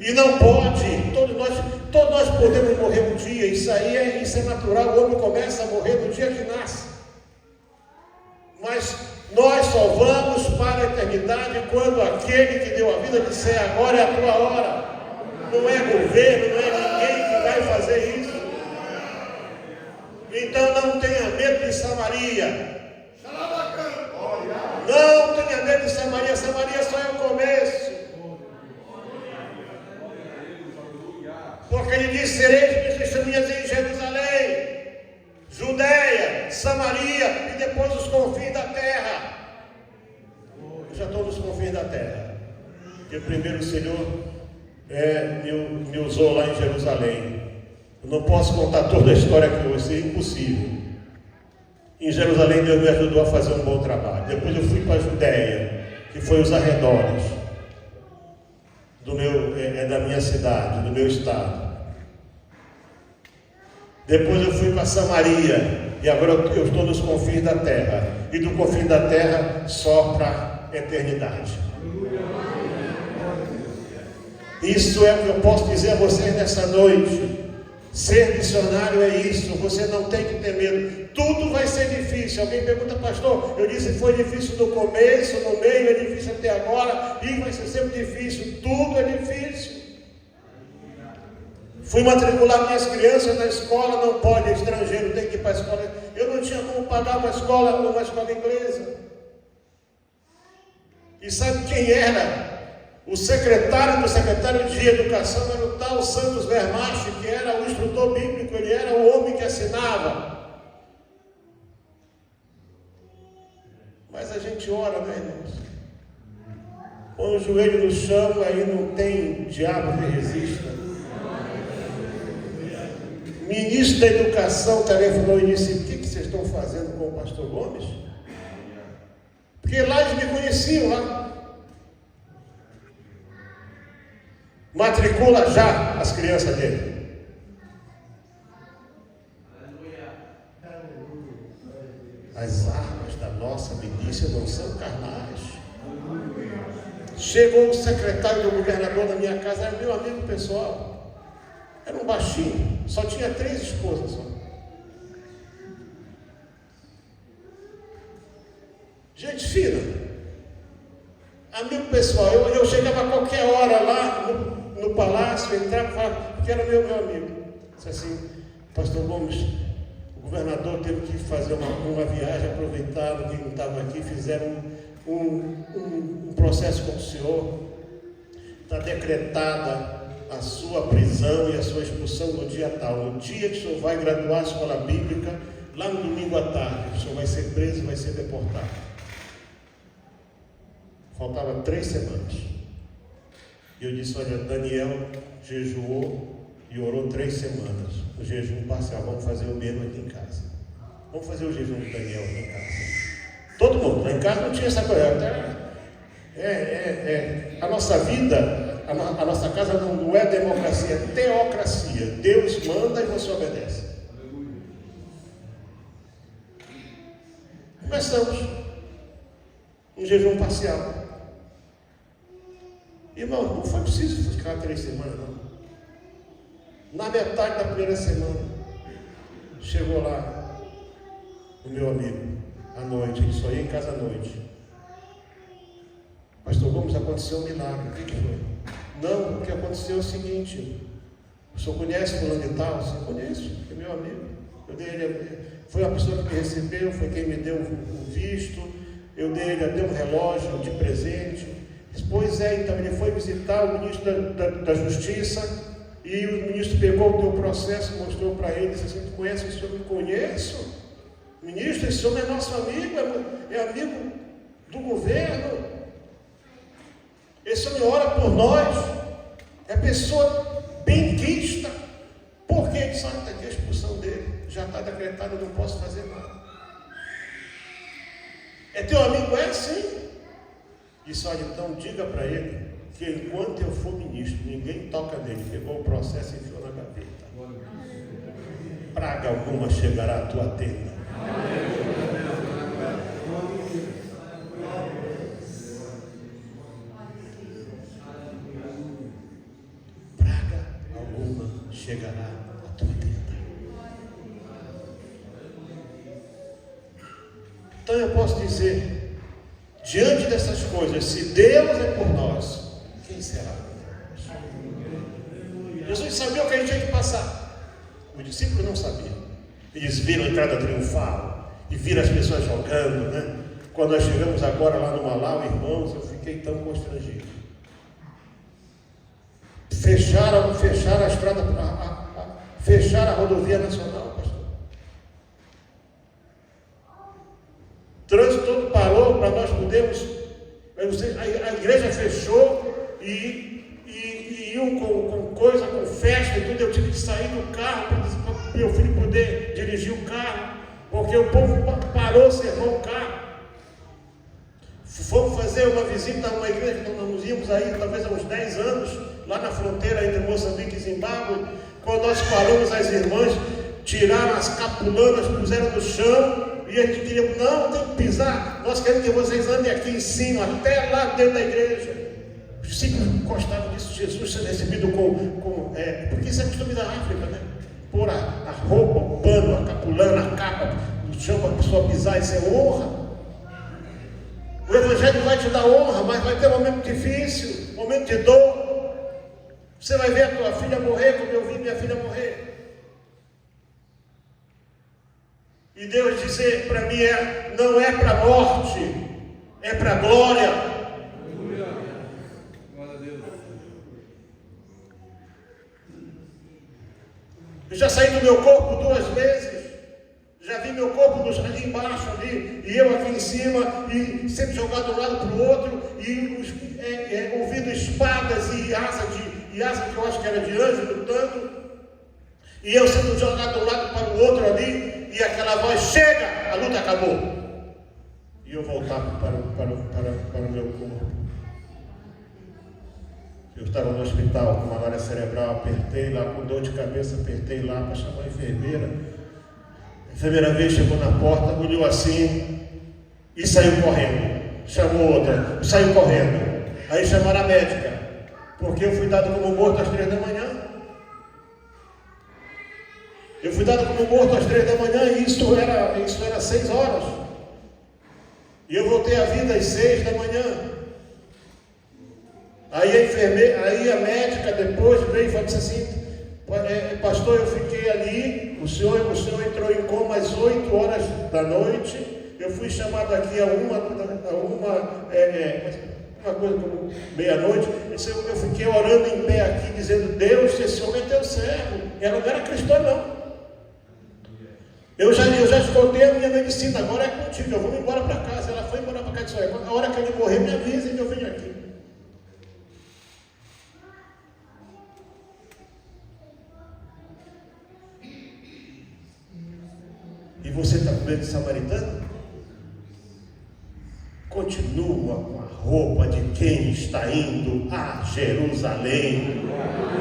E não pode, todos nós podemos morrer um dia, isso é natural, o homem começa a morrer no dia que nasce. Mas nós só vamos para a eternidade quando aquele que deu a vida disser: agora é a tua hora. Não é governo, não é ninguém que vai fazer isso. Então não tenha medo de Samaria. Não tenha medo de Samaria. Samaria só é o começo. Porque ele disse: sereis minhas testemunhas em Jerusalém, Judeia, Samaria e depois os confins da terra. Eu já estou nos confins da terra. Porque primeiro o Senhor me usou lá em Jerusalém. Eu não posso contar toda a história aqui hoje, é impossível. Em Jerusalém Deus me ajudou a fazer um bom trabalho. Depois eu fui para a Judeia, que foi os arredores da minha cidade, do meu estado. Depois eu fui para Samaria, e agora eu estou nos confins da terra, e do confim da terra só para a eternidade. Isso é o que eu posso dizer a vocês nessa noite. Ser missionário é isso, você não tem que ter medo. Tudo vai ser difícil. Alguém pergunta, pastor, eu disse que foi difícil no começo, no meio, é difícil até agora, e vai ser sempre difícil. Tudo é difícil. Fui matricular minhas crianças na escola, não pode, estrangeiro tem que ir para a escola. Eu não tinha como pagar uma escola inglesa. E sabe quem era? O secretário do secretário de Educação era o tal Santos Vermache, que era o instrutor bíblico, ele era o homem que assinava. Mas a gente ora, né, irmãos? Põe o joelho no chão, aí não tem diabo que resista. Ministro da Educação telefonou e disse: o que vocês estão fazendo com o pastor Gomes? Porque lá eles me conheciam lá. Matricula já as crianças dele. As armas da nossa milícia não são carnais. Chegou o secretário do governador na minha casa, era meu amigo pessoal. Era um baixinho, só tinha 3 esposas só. Gente fina, amigo pessoal. Eu chegava a qualquer hora lá no palácio, entrava e falava, porque era meu amigo. Disse assim: pastor Gomes, o governador teve que fazer uma viagem, aproveitaram que não estava aqui, fizeram um processo com o senhor. Está decretada a sua prisão e a sua expulsão no dia tal. No dia que o senhor vai graduar a escola bíblica, lá no domingo à tarde, o senhor vai ser preso e vai ser deportado. Faltava 3 semanas. E eu disse: olha, Daniel jejuou e orou 3 semanas. O jejum parcial, vamos fazer o mesmo aqui em casa. Vamos fazer o jejum de Daniel aqui em casa. Todo mundo, lá em casa não tinha essa coisa. A nossa vida, a nossa casa não é democracia, é teocracia. Deus manda e você obedece. Começamos um jejum parcial. Irmão, não foi preciso ficar 3 semanas, não. Na metade da primeira semana, chegou lá o meu amigo, à noite, ele só ia em casa à noite. Pastor Gomes, aconteceu um milagre. O que foi? Não, o que aconteceu é o seguinte: o senhor conhece fulano de tal? Eu conheço, é meu amigo. Foi a pessoa que me recebeu, foi quem me deu o visto, eu dei um relógio de presente. Pois é, então ele foi visitar o ministro da Justiça, e o ministro pegou o teu processo, mostrou para ele, disse assim: tu conhece esse homem? Conheço. Ministro, esse homem é nosso amigo, é amigo do governo. Esse homem ora por nós, é pessoa benquista. Por que ele sabe que a expulsão dele já está decretada, eu não posso fazer nada? É teu amigo? É sim. Disse: olha, então diga para ele que enquanto eu for ministro, ninguém toca nele. Pegou o processo e enfiou na gaveta. Praga alguma chegará à tua tenda. Praga alguma chegará à tua tenda. Então eu posso dizer, diante dessas coisas, se Deus é por nós, quem será por nós? Jesus sabia o que a gente tinha que passar. Os discípulos não sabiam. Eles viram a entrada triunfal e viram as pessoas jogando, né? Quando nós chegamos agora lá no Malau, irmãos, eu fiquei tão constrangido. Fecharam a estrada, fecharam a rodovia nacional, pastor. O trânsito todo parou para nós podermos. A igreja fechou e iam com coisa, com festa e tudo. Eu tive que sair do carro para meu filho poder dirigir o carro, porque o povo parou, cerrou o carro. Fomos fazer uma visita a uma igreja que nós íamos aí talvez há uns 10 anos, lá na fronteira entre Moçambique e Zimbábue. Quando nós paramos, as irmãs tiraram as capulanas, puseram no chão, e a gente queria: não, tem que pisar, nós queremos que vocês andem aqui em cima, até lá dentro da igreja. Os discípulos gostavam disso, Jesus sendo recebido porque isso é costume da África, né? pôr a roupa, o pano, a capulana, a capa no chão para a pessoa pisar, isso é honra. O Evangelho vai te dar honra, mas vai ter um momento difícil, um momento de dor. Você vai ver a tua filha morrer, como eu vi minha filha morrer. E Deus dizer para mim, não é para a morte, é para a glória. Glória a Deus. Eu já saí do meu corpo 2 vezes. Já vi meu corpo ali embaixo, ali, e eu aqui em cima, e sempre jogado de um lado para o outro, e ouvindo espadas e asa que eu acho que era de anjo lutando, e eu sendo jogado de um lado para o outro ali, e aquela voz, chega, a luta acabou. E eu voltava para o meu corpo. Eu estava no hospital com malária cerebral, apertei lá, com dor de cabeça, apertei lá para chamar a enfermeira. A enfermeira veio, chegou na porta, olhou assim e saiu correndo. Chamou outra, saiu correndo. Aí chamaram a médica, porque eu fui dado como morto às 3 da manhã. Eu fui dado como morto às 3 da manhã e isso era 6 horas. E eu voltei à vida às 6 da manhã. Aí a médica depois veio e falou assim, pastor, eu fiquei ali, o senhor entrou em coma às 8 horas da noite, eu fui chamado aqui a uma coisa como meia-noite, eu fiquei orando em pé aqui, dizendo, Deus, esse homem é teu servo. Ela não era cristã, não. Eu já escutei a minha medicina, agora é contigo, eu vou embora para casa. Ela foi embora para casa e disse, a hora que ele morrer, me avisa que eu venho aqui. E você está com medo de samaritano? Continua com a roupa de quem está indo a Jerusalém.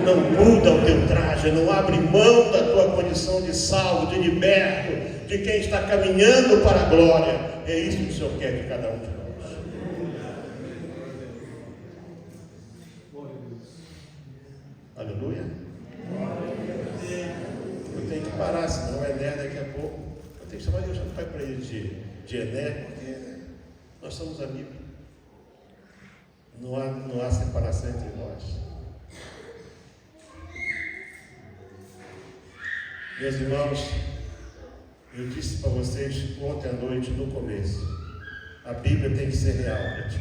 Não muda o teu traje, não abre mão da tua condição de salvo, de liberto, de quem está caminhando para a glória. É isso que o Senhor quer de cada um de nós. Aleluia. Eu tenho que parar, senão vai der daqui a pouco. Tem que chamar Deus pai para ele de Ené, porque nós somos amigos. Não há separação entre nós. Meus irmãos, eu disse para vocês ontem à noite, no começo, a Bíblia tem que ser real para ti.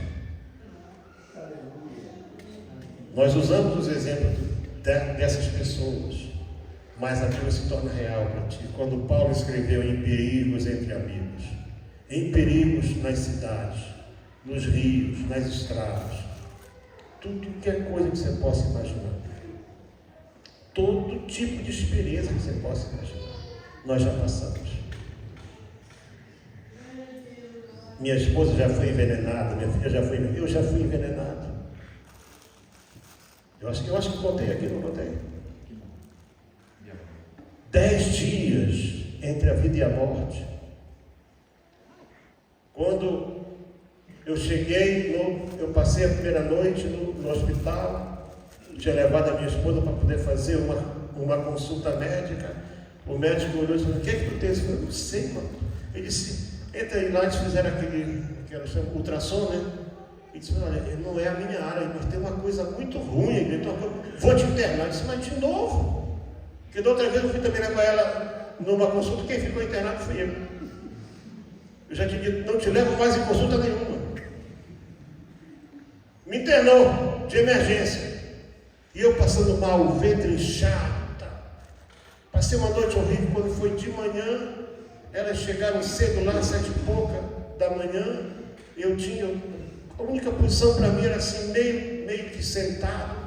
Nós usamos os exemplos dessas pessoas, mas a Bíblia se torna real para ti. Quando Paulo escreveu em perigos entre amigos, em perigos nas cidades, nos rios, nas estradas, tudo que é coisa que você possa imaginar, todo tipo de experiência que você possa imaginar, nós já passamos. Minha esposa já foi envenenada, minha filha já foi envenenada, eu já fui envenenado. Eu acho que contei aqui, não contei. 10 dias entre a vida e a morte. Quando eu cheguei, eu passei a primeira noite no hospital, tinha levado a minha esposa para poder fazer uma consulta médica. O médico olhou e disse, o que é que tu tens? Eu falei, não sei, mano. Ele disse, entra aí lá, eles fizeram aquele ultrassom, né? Ele disse, olha, não é a minha área, mas tem uma coisa muito ruim, então vou te internar. Eu disse, mas de novo? Porque da outra vez eu fui também levar ela numa consulta, quem ficou internado fui eu. Eu já tinha dito, não te levo mais em consulta nenhuma. Me internou de emergência. E eu passando mal, o ventre inchado. Passei uma noite horrível. Quando foi de manhã, elas chegaram cedo lá, 7 e pouca da manhã. Eu tinha, a única posição para mim era assim, meio que sentado.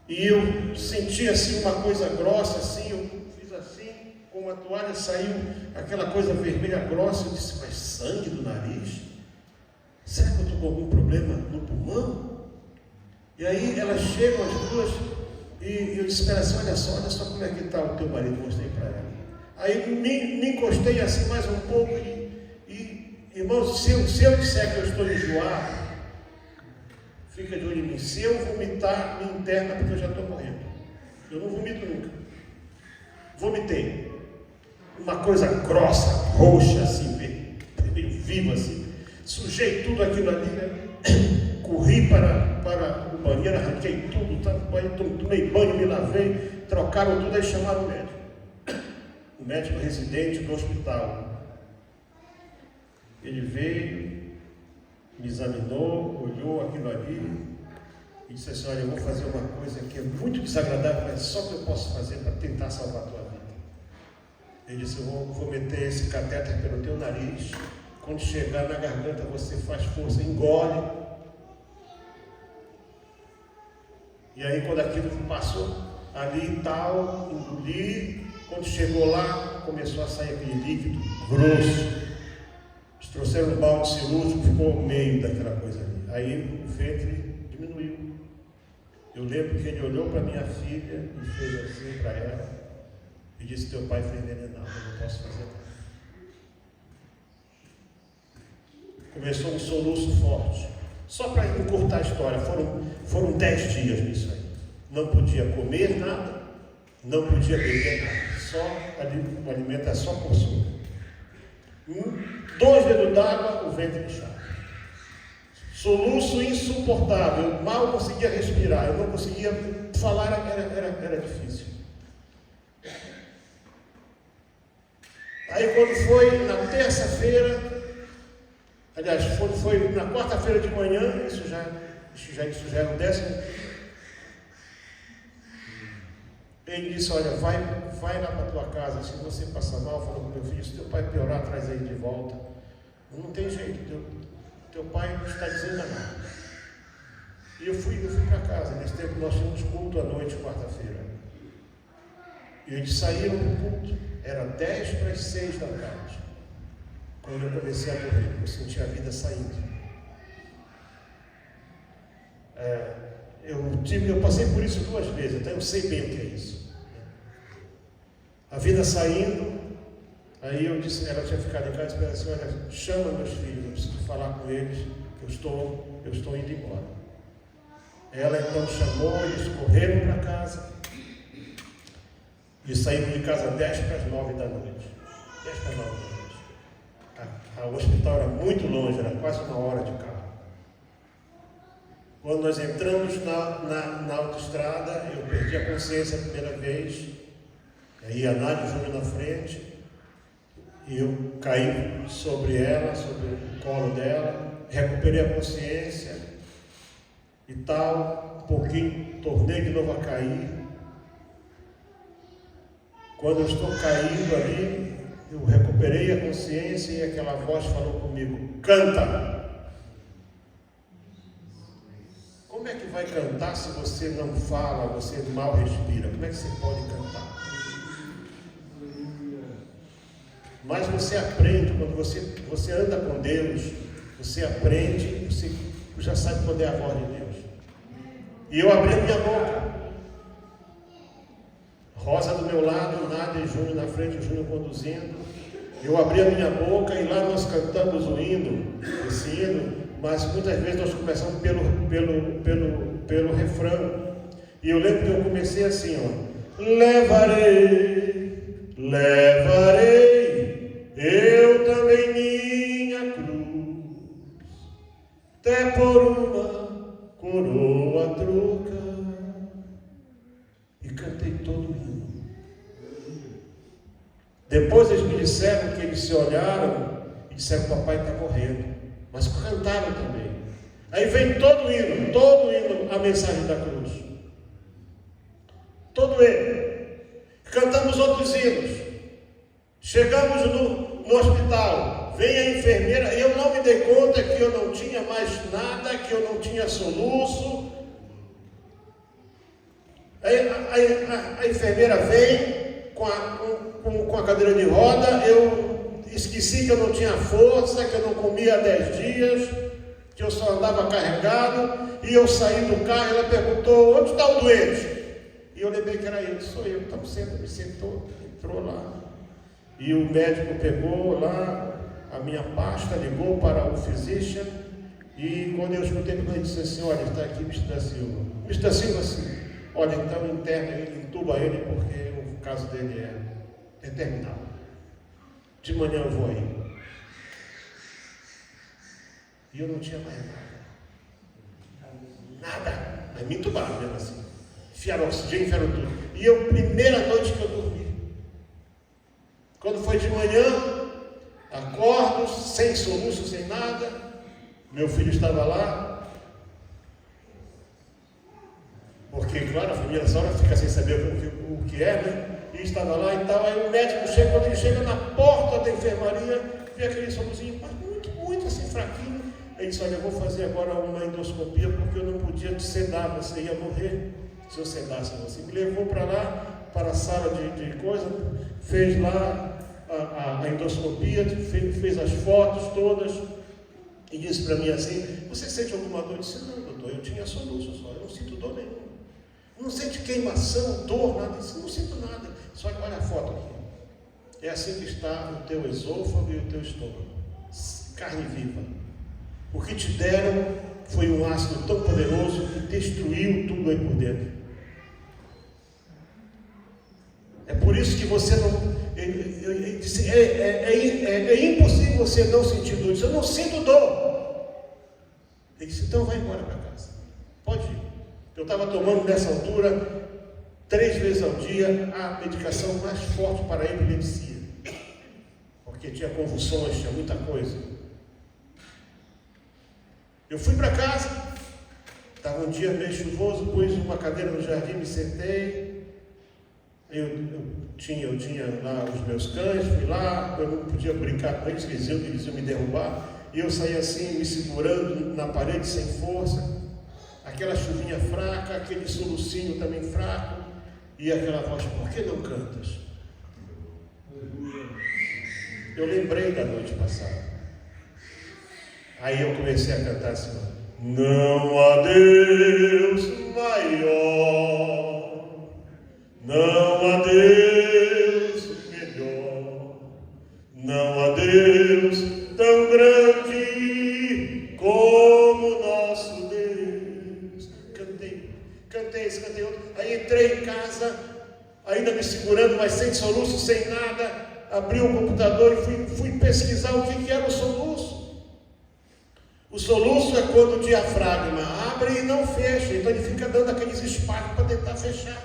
E eu senti assim uma coisa grossa, assim, eu fiz assim, com uma toalha, saiu aquela coisa vermelha grossa. Eu disse, mas sangue do nariz? Será que eu estou com algum problema no pulmão? E aí elas chegam as duas e eu disse para elas, olha só como é que está o teu marido, mostrei para ela. Aí me encostei assim mais um pouco e irmãos, se eu disser que eu estou enjoado, fica de olho em mim. Se eu vomitar, me interna, porque eu já estou morrendo. Eu não vomito nunca. Vomitei. Uma coisa grossa, roxa, assim, meio viva, assim. Sujei tudo aquilo ali, né? Corri para o banheiro, arranquei tudo, tomei banho, me lavei, trocaram tudo, aí chamaram o médico. O médico residente do hospital. Ele veio, me examinou, olhou aquilo ali e disse assim: olha, eu vou fazer uma coisa que é muito desagradável, mas só que eu posso fazer para tentar salvar a tua vida. Ele disse: eu vou meter esse catéter pelo teu nariz, quando chegar na garganta você faz força, engole. E aí quando aquilo passou ali e tal, engoli, quando chegou lá, começou a sair aquele líquido grosso. Eles trouxeram um balde cirúrgico, ficou o meio daquela coisa ali. Aí o ventre diminuiu. Eu lembro que ele olhou para minha filha e fez assim para ela e disse: teu pai foi envenenado, eu não posso fazer nada. Começou um soluço forte. Só para encurtar a história, foram 10 dias nisso aí. Não podia comer nada, não podia beber nada. Só o alimento é só por suco. 2 dedos d'água, o ventre inchado. Soluço insuportável, eu mal conseguia respirar, eu não conseguia falar, era difícil. Aí quando foi na terça-feira, aliás, foi na quarta-feira de manhã, isso já era o 10º. Ele disse: olha, vai lá para tua casa, se você passar mal, falou com meu filho, se teu pai piorar, traz ele de volta. Não tem jeito, teu pai não está dizendo nada. E eu fui para casa. Nesse tempo nós tínhamos culto à noite, quarta-feira. E eles saíram do culto, era 10 para as 6 da tarde. Quando eu comecei a morrer, eu senti a vida saindo. Eu passei por isso 2 vezes, então eu sei bem o que é isso. A vida saindo, aí eu disse, ela tinha ficado em casa e disse: olha, chama meus filhos, eu preciso falar com eles, que eu estou indo embora. Ela então chamou, eles correram para casa e saíram de casa 10 para as 9 da noite. 10 para as 9 da noite. O hospital era muito longe, era quase 1 hora de carro. Quando nós entramos na autoestrada, eu perdi a consciência a primeira vez. Aí a Nádia Júnior na frente, e eu caí sobre ela, sobre o colo dela, recuperei a consciência e tal, um pouquinho, tornei de novo a cair. Quando eu estou caindo ali, eu recuperei a consciência e aquela voz falou comigo: canta! Como é que vai cantar se você não fala, você mal respira? Como é que você pode cantar? Mas você aprende, quando você anda com Deus, você aprende, você já sabe quando é a voz de Deus. E eu abri a minha boca. Rosa do meu lado, Nádia e Júnior na frente, o Júnior conduzindo. Eu abri a minha boca e lá nós cantamos o hino, esse hino, mas muitas vezes nós começamos pelo refrão. E eu lembro que eu comecei assim, ó: levarei, eu também minha cruz, até por uma coroa troca. E cantei todo o hino. Depois eles me disseram que eles se olharam e disseram: papai está morrendo. Mas cantaram também. Aí vem todo o hino, a mensagem da cruz. Todo ele. Cantamos outros hinos. Chegamos no hospital. Vem a enfermeira. Eu não me dei conta que eu não tinha mais nada, que eu não tinha soluço. A enfermeira vem com a cadeira de roda. Eu esqueci que eu não tinha força, que eu não comia há 10 dias, que eu só andava carregado. E eu saí do carro e ela perguntou: onde está o doente? E eu lembrei que era ele. Sou eu. Então me sentou, entrou lá. E o médico pegou lá a minha pasta, ligou para o physician. E quando eu escutei, ele disse assim: olha, está aqui Mr. Silva. Mr. Silva, assim, Olha, então interna ele, entuba ele, porque o caso dele é terminal. De manhã eu vou aí. E eu não tinha mais nada. Mas me entubaram mesmo assim. Enfiaram oxigênio, enfiaram tudo. E eu, primeira noite que eu dormi. Quando foi de manhã, acordo, sem soluço, sem nada. Meu filho estava lá. Porque, claro, a família nessa hora fica sem saber o que é, né? E estava lá e tal. Aí o médico chega, quando ele chega na porta da enfermaria, vê aquele soluzinho, mas muito assim, fraquinho. Ele disse: olha, eu vou fazer agora uma endoscopia, porque eu não podia te sedar, você ia morrer se eu sedasse você. Me levou para lá, para a sala de coisa, fez lá a endoscopia, fez as fotos todas, e disse para mim assim: você sente alguma dor? Eu disse: não, doutor, eu tinha soluço só, eu não sinto dor nenhuma. Não sente queimação, dor, nada disso, não sinto nada. Só olha a foto aqui. É assim que está o teu esôfago e o teu estômago. Carne viva. O que te deram foi um ácido tão poderoso que destruiu tudo aí por dentro. É por isso que você não... Ele disse, é impossível você não sentir dor. Eu disse: eu não sinto dor. Ele disse: então vai embora para casa. Pode ir. Eu estava tomando nessa altura 3 vezes ao dia a medicação mais forte para a epilepsia, porque tinha convulsões, tinha muita coisa. Eu fui para casa, estava um dia meio chuvoso, pus uma cadeira no jardim, me sentei. Eu tinha lá os meus cães, fui lá, eu não podia brincar com eles, eles iam me derrubar, e eu saí assim, me segurando na parede sem força. Aquela chuvinha fraca, aquele solucinho também fraco, e aquela voz: por que não cantas? Eu lembrei da noite passada. Aí eu comecei a cantar assim: não há Deus maior, não há Deus melhor, não há Deus tão grande como nosso Deus. Cantei outro. Aí entrei em casa, ainda me segurando, mas sem soluço, sem nada. Abri o computador e fui pesquisar o que era o soluço. O soluço é quando o diafragma abre e não fecha, então ele fica dando aqueles espaços para tentar fechar.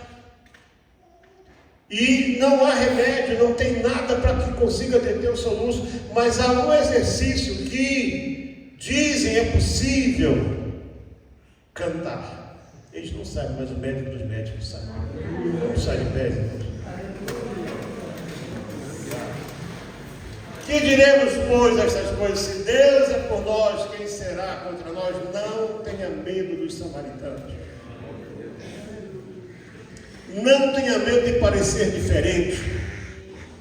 E não há remédio, não tem nada para que consiga deter o soluço, mas há um exercício que dizem é possível: cantar. Eles não sabem, mas o médico dos médicos sabe. Vamos sair de pé, irmãos. Que diremos, pois, estas coisas? Se Deus é por nós, quem será contra nós? Não tenha medo dos samaritanos. Não tenha medo de parecer diferente,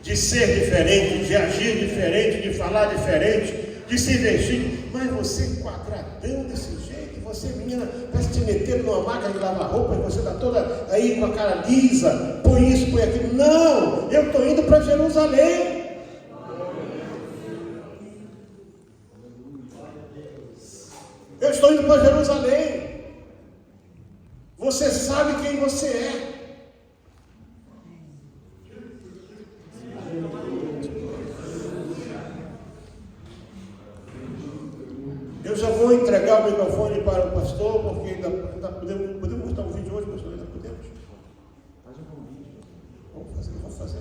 de ser diferente, de agir diferente, de falar diferente, de se vestir. Mas você quadradão desse jeito, você, menina, parece te meter numa máquina de lavar roupa, e você está toda aí com a cara lisa, põe isso, põe aquilo. Não, eu estou indo para Jerusalém. Eu estou indo para Jerusalém. Você sabe quem você é. Eu já vou entregar o microfone para o pastor, porque ainda podemos mostrar um vídeo hoje, pastor? Ainda podemos? Faz um convite. Vamos fazer.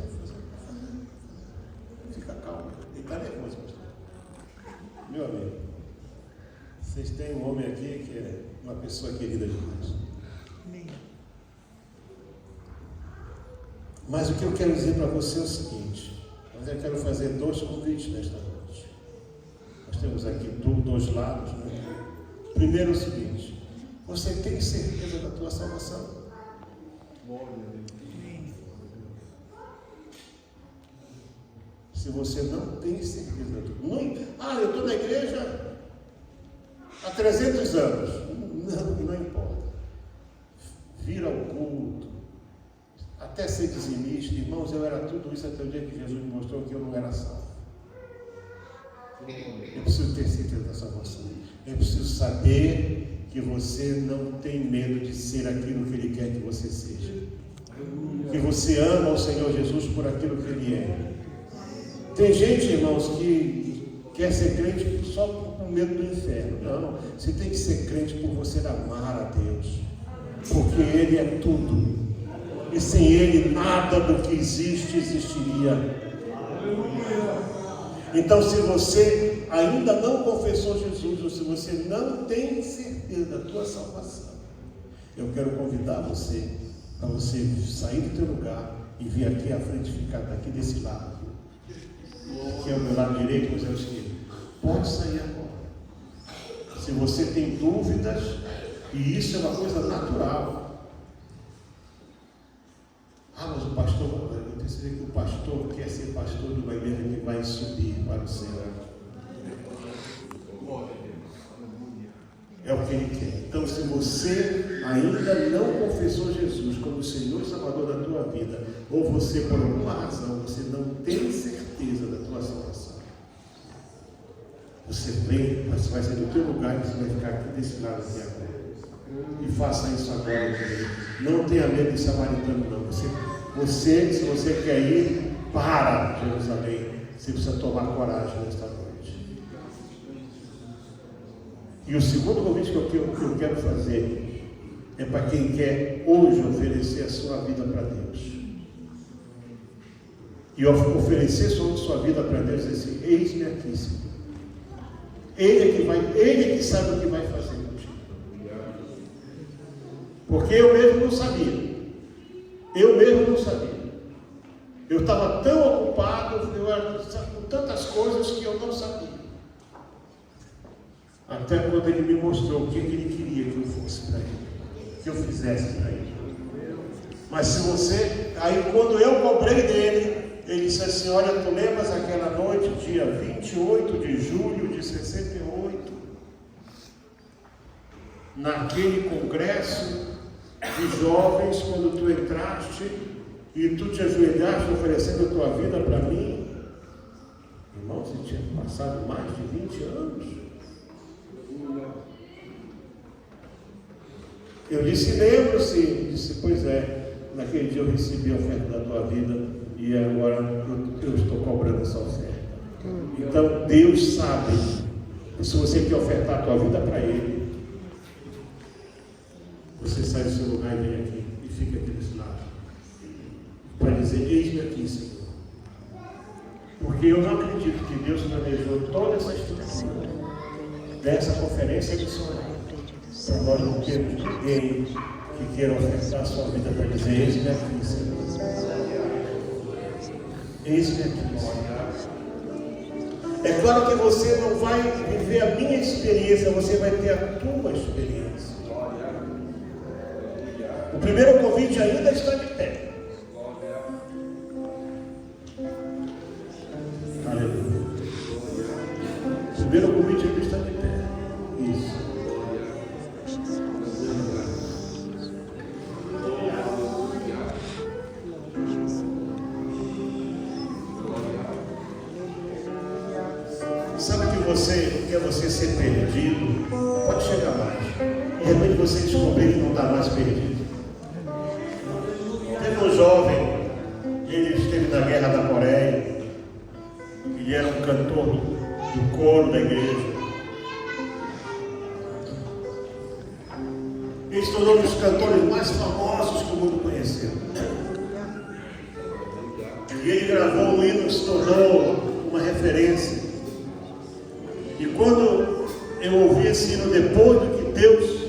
Fica calmo. Ele está nervoso, pastor. Meu amigo, vocês têm um homem aqui que é uma pessoa querida demais. Mas o que eu quero dizer para você é o seguinte: mas eu quero fazer 2 convites nesta noite. Nós temos aqui 2 lados, né? Primeiro é o seguinte: você tem certeza da tua salvação? Se você não tem certeza da tua... eu estou na igreja há 300 anos. Não importa. Vir ao culto, até ser dizimista. Irmãos, eu era tudo isso até o dia que Jesus me mostrou que eu não era salvo. Eu preciso ter certeza da salvação. Eu preciso saber que você não tem medo de ser aquilo que Ele quer que você seja. Que você ama o Senhor Jesus por aquilo que Ele é. Tem gente, irmãos, que quer ser crente só por medo do inferno. Não, você tem que ser crente por você amar a Deus. Porque Ele é tudo. E sem Ele nada do que existe existiria. Então, se você ainda não confessou Jesus, ou se você não tem certeza da tua salvação, eu quero convidar você para você sair do teu lugar e vir aqui à frente, ficar daqui desse lado. Aqui é o meu lado direito, mas é o esquerdo. Pode sair agora. Se você tem dúvidas, e isso é uma coisa natural. Ah, mas o pastor, eu tenho certeza que o pastor quer ser pastor de uma igreja que vai subir para o céu. É o que Ele quer. Então, se você ainda não confessou Jesus como Senhor e Salvador da tua vida, ou você, por alguma razão, você não tem certeza da tua salvação, você vem, você vai sair do teu lugar e você vai ficar aqui desse lado aqui agora. E faça isso agora. Não tenha medo de samaritano, não. Você, se você quer ir para Jerusalém, você precisa tomar coragem nesta noite. E o segundo convite que eu quero fazer é para quem quer hoje oferecer a sua vida para Deus. E oferecer sua vida para Deus é assim: eis-me aqui, Senhor. Ele é que sabe o que vai fazer contigo. Porque eu mesmo não sabia. Eu estava tão ocupado, eu era com tantas coisas que eu não sabia. Até quando Ele me mostrou o que Ele queria que eu fosse para Ele, que eu fizesse para Ele. Mas se você, aí quando eu cobrei dele, ele disse assim: olha, tu lembras aquela noite, dia 28 de julho de 68, naquele congresso de jovens, quando tu entraste e tu te ajoelhaste oferecendo a tua vida para mim? Irmão, você tinha passado mais de 20 anos. Eu disse: lembro-se. Disse: pois é, naquele dia eu recebi a oferta da tua vida e agora eu estou cobrando essa oferta. Então Deus sabe que se você quer ofertar a tua vida para Ele, você sai do seu lugar e vem aqui e fica aqui desse lado para dizer: eis-me aqui, Senhor. Porque eu não acredito que Deus planejou toda essa estrutura dessa conferência missionária para nós não termos ninguém que queira ofertar a sua vida para dizer: eis-me aqui, Senhor. Eis-me aqui, Senhor. É claro que você não vai viver a minha experiência, você vai ter a tua experiência. O primeiro convite ainda está de pé. Aleluia. O primeiro convite ainda está de pé. Isso. Sabe que você quer ser perdido? Pode chegar mais. De repente você descobrir que não está mais perdido. Teve um jovem, ele esteve na Guerra da Coreia, ele era um cantor do coro da igreja. Ele se tornou um dos cantores mais famosos que o mundo conheceu. E ele gravou um hino que se tornou uma referência. E quando eu ouvi esse hino, depois do que Deus,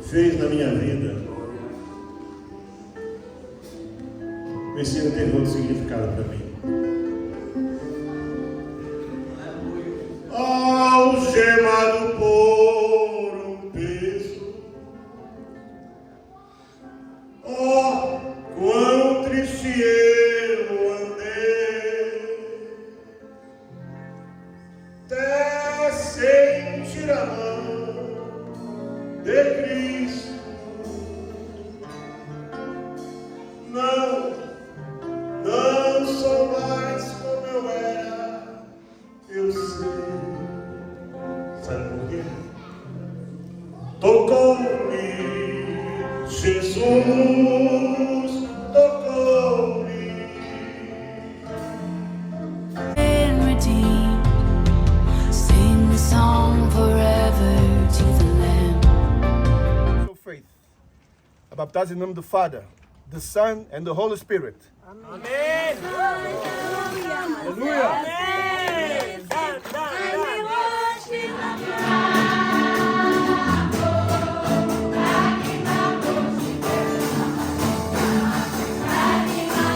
fez na minha vida, esse hino teve outro significado para mim. Algemado por um peso, oh, quão triste eu andei, até sentir a mão de Cristo. Não sou mais como eu era, eu sei. Jesus tocou-me. Sing the song forever to the Lamb. Faith. I baptize in the name of the Father, the Son, and the Holy Spirit. Amen. Hallelujah.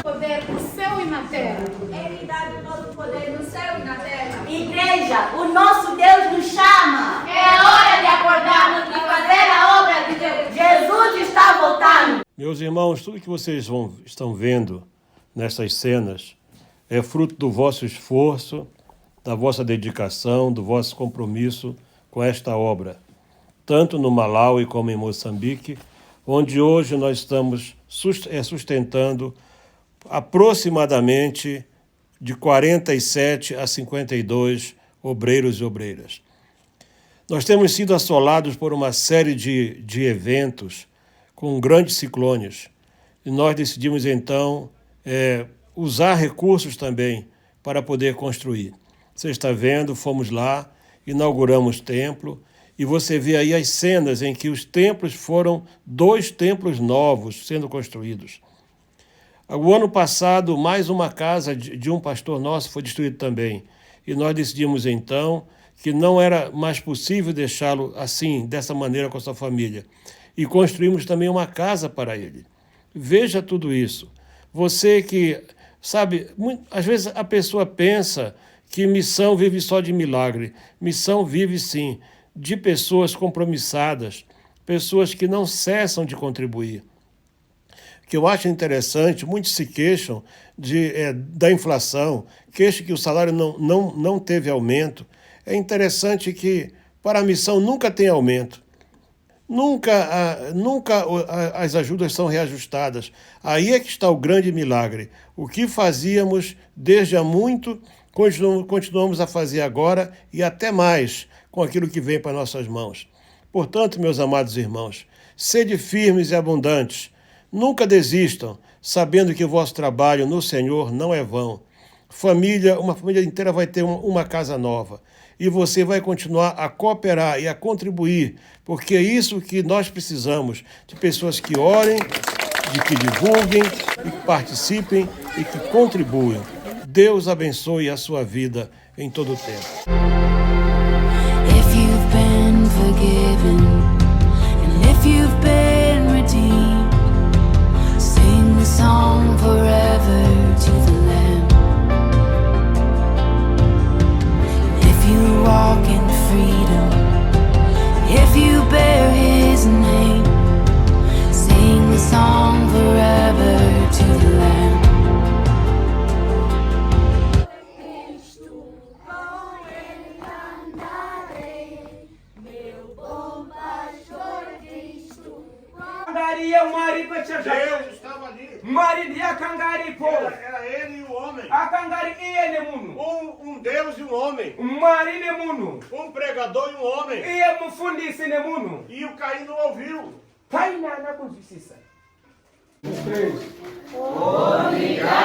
Poder no céu e na terra. Ele dá todo o poder no céu e na terra. Igreja, o nosso Deus nos chama. É hora de acordarmos e fazer a obra de Deus. Jesus está voltando. Meus irmãos, tudo que vocês estão vendo nessas cenas é fruto do vosso esforço, da vossa dedicação, do vosso compromisso com esta obra, tanto no Malawi como em Moçambique, onde hoje nós estamos sustentando aproximadamente de 47 a 52 obreiros e obreiras. Nós temos sido assolados por uma série de eventos com grandes ciclones, e nós decidimos então usar recursos também para poder construir. Você está vendo, fomos lá, inauguramos templo, e você vê aí as cenas em que os templos foram 2 templos novos sendo construídos. O ano passado, mais uma casa de um pastor nosso foi destruída também, e nós decidimos então que não era mais possível deixá-lo assim, dessa maneira com a sua família, e construímos também uma casa para ele. Veja tudo isso. Você que, sabe, às vezes a pessoa pensa que missão vive só de milagre. Missão vive, sim, de pessoas compromissadas, pessoas que não cessam de contribuir. O que eu acho interessante, muitos se queixam da inflação, queixam que o salário não teve aumento. É interessante que para a missão nunca tem aumento. Nunca as ajudas são reajustadas. Aí é que está o grande milagre. O que fazíamos desde há muito, continuamos a fazer agora e até mais com aquilo que vem para nossas mãos. Portanto, meus amados irmãos, sede firmes e abundantes. Nunca desistam, sabendo que o vosso trabalho no Senhor não é vão. Uma família inteira vai ter uma casa nova. E você vai continuar a cooperar e a contribuir, porque é isso que nós precisamos, de pessoas que orem, de que divulguem, e que participem e que contribuam. Deus abençoe a sua vida em todo o tempo. If you've been forgiven and if you've been redeemed, sing the song forever to the Lamb. You walk in freedom if you bear his name. Sing the song forever to the Lamb. Deus estava ali. Era ele e o homem. Um Deus e um homem. Um pregador e um homem. E o Caim não ouviu. Obrigado.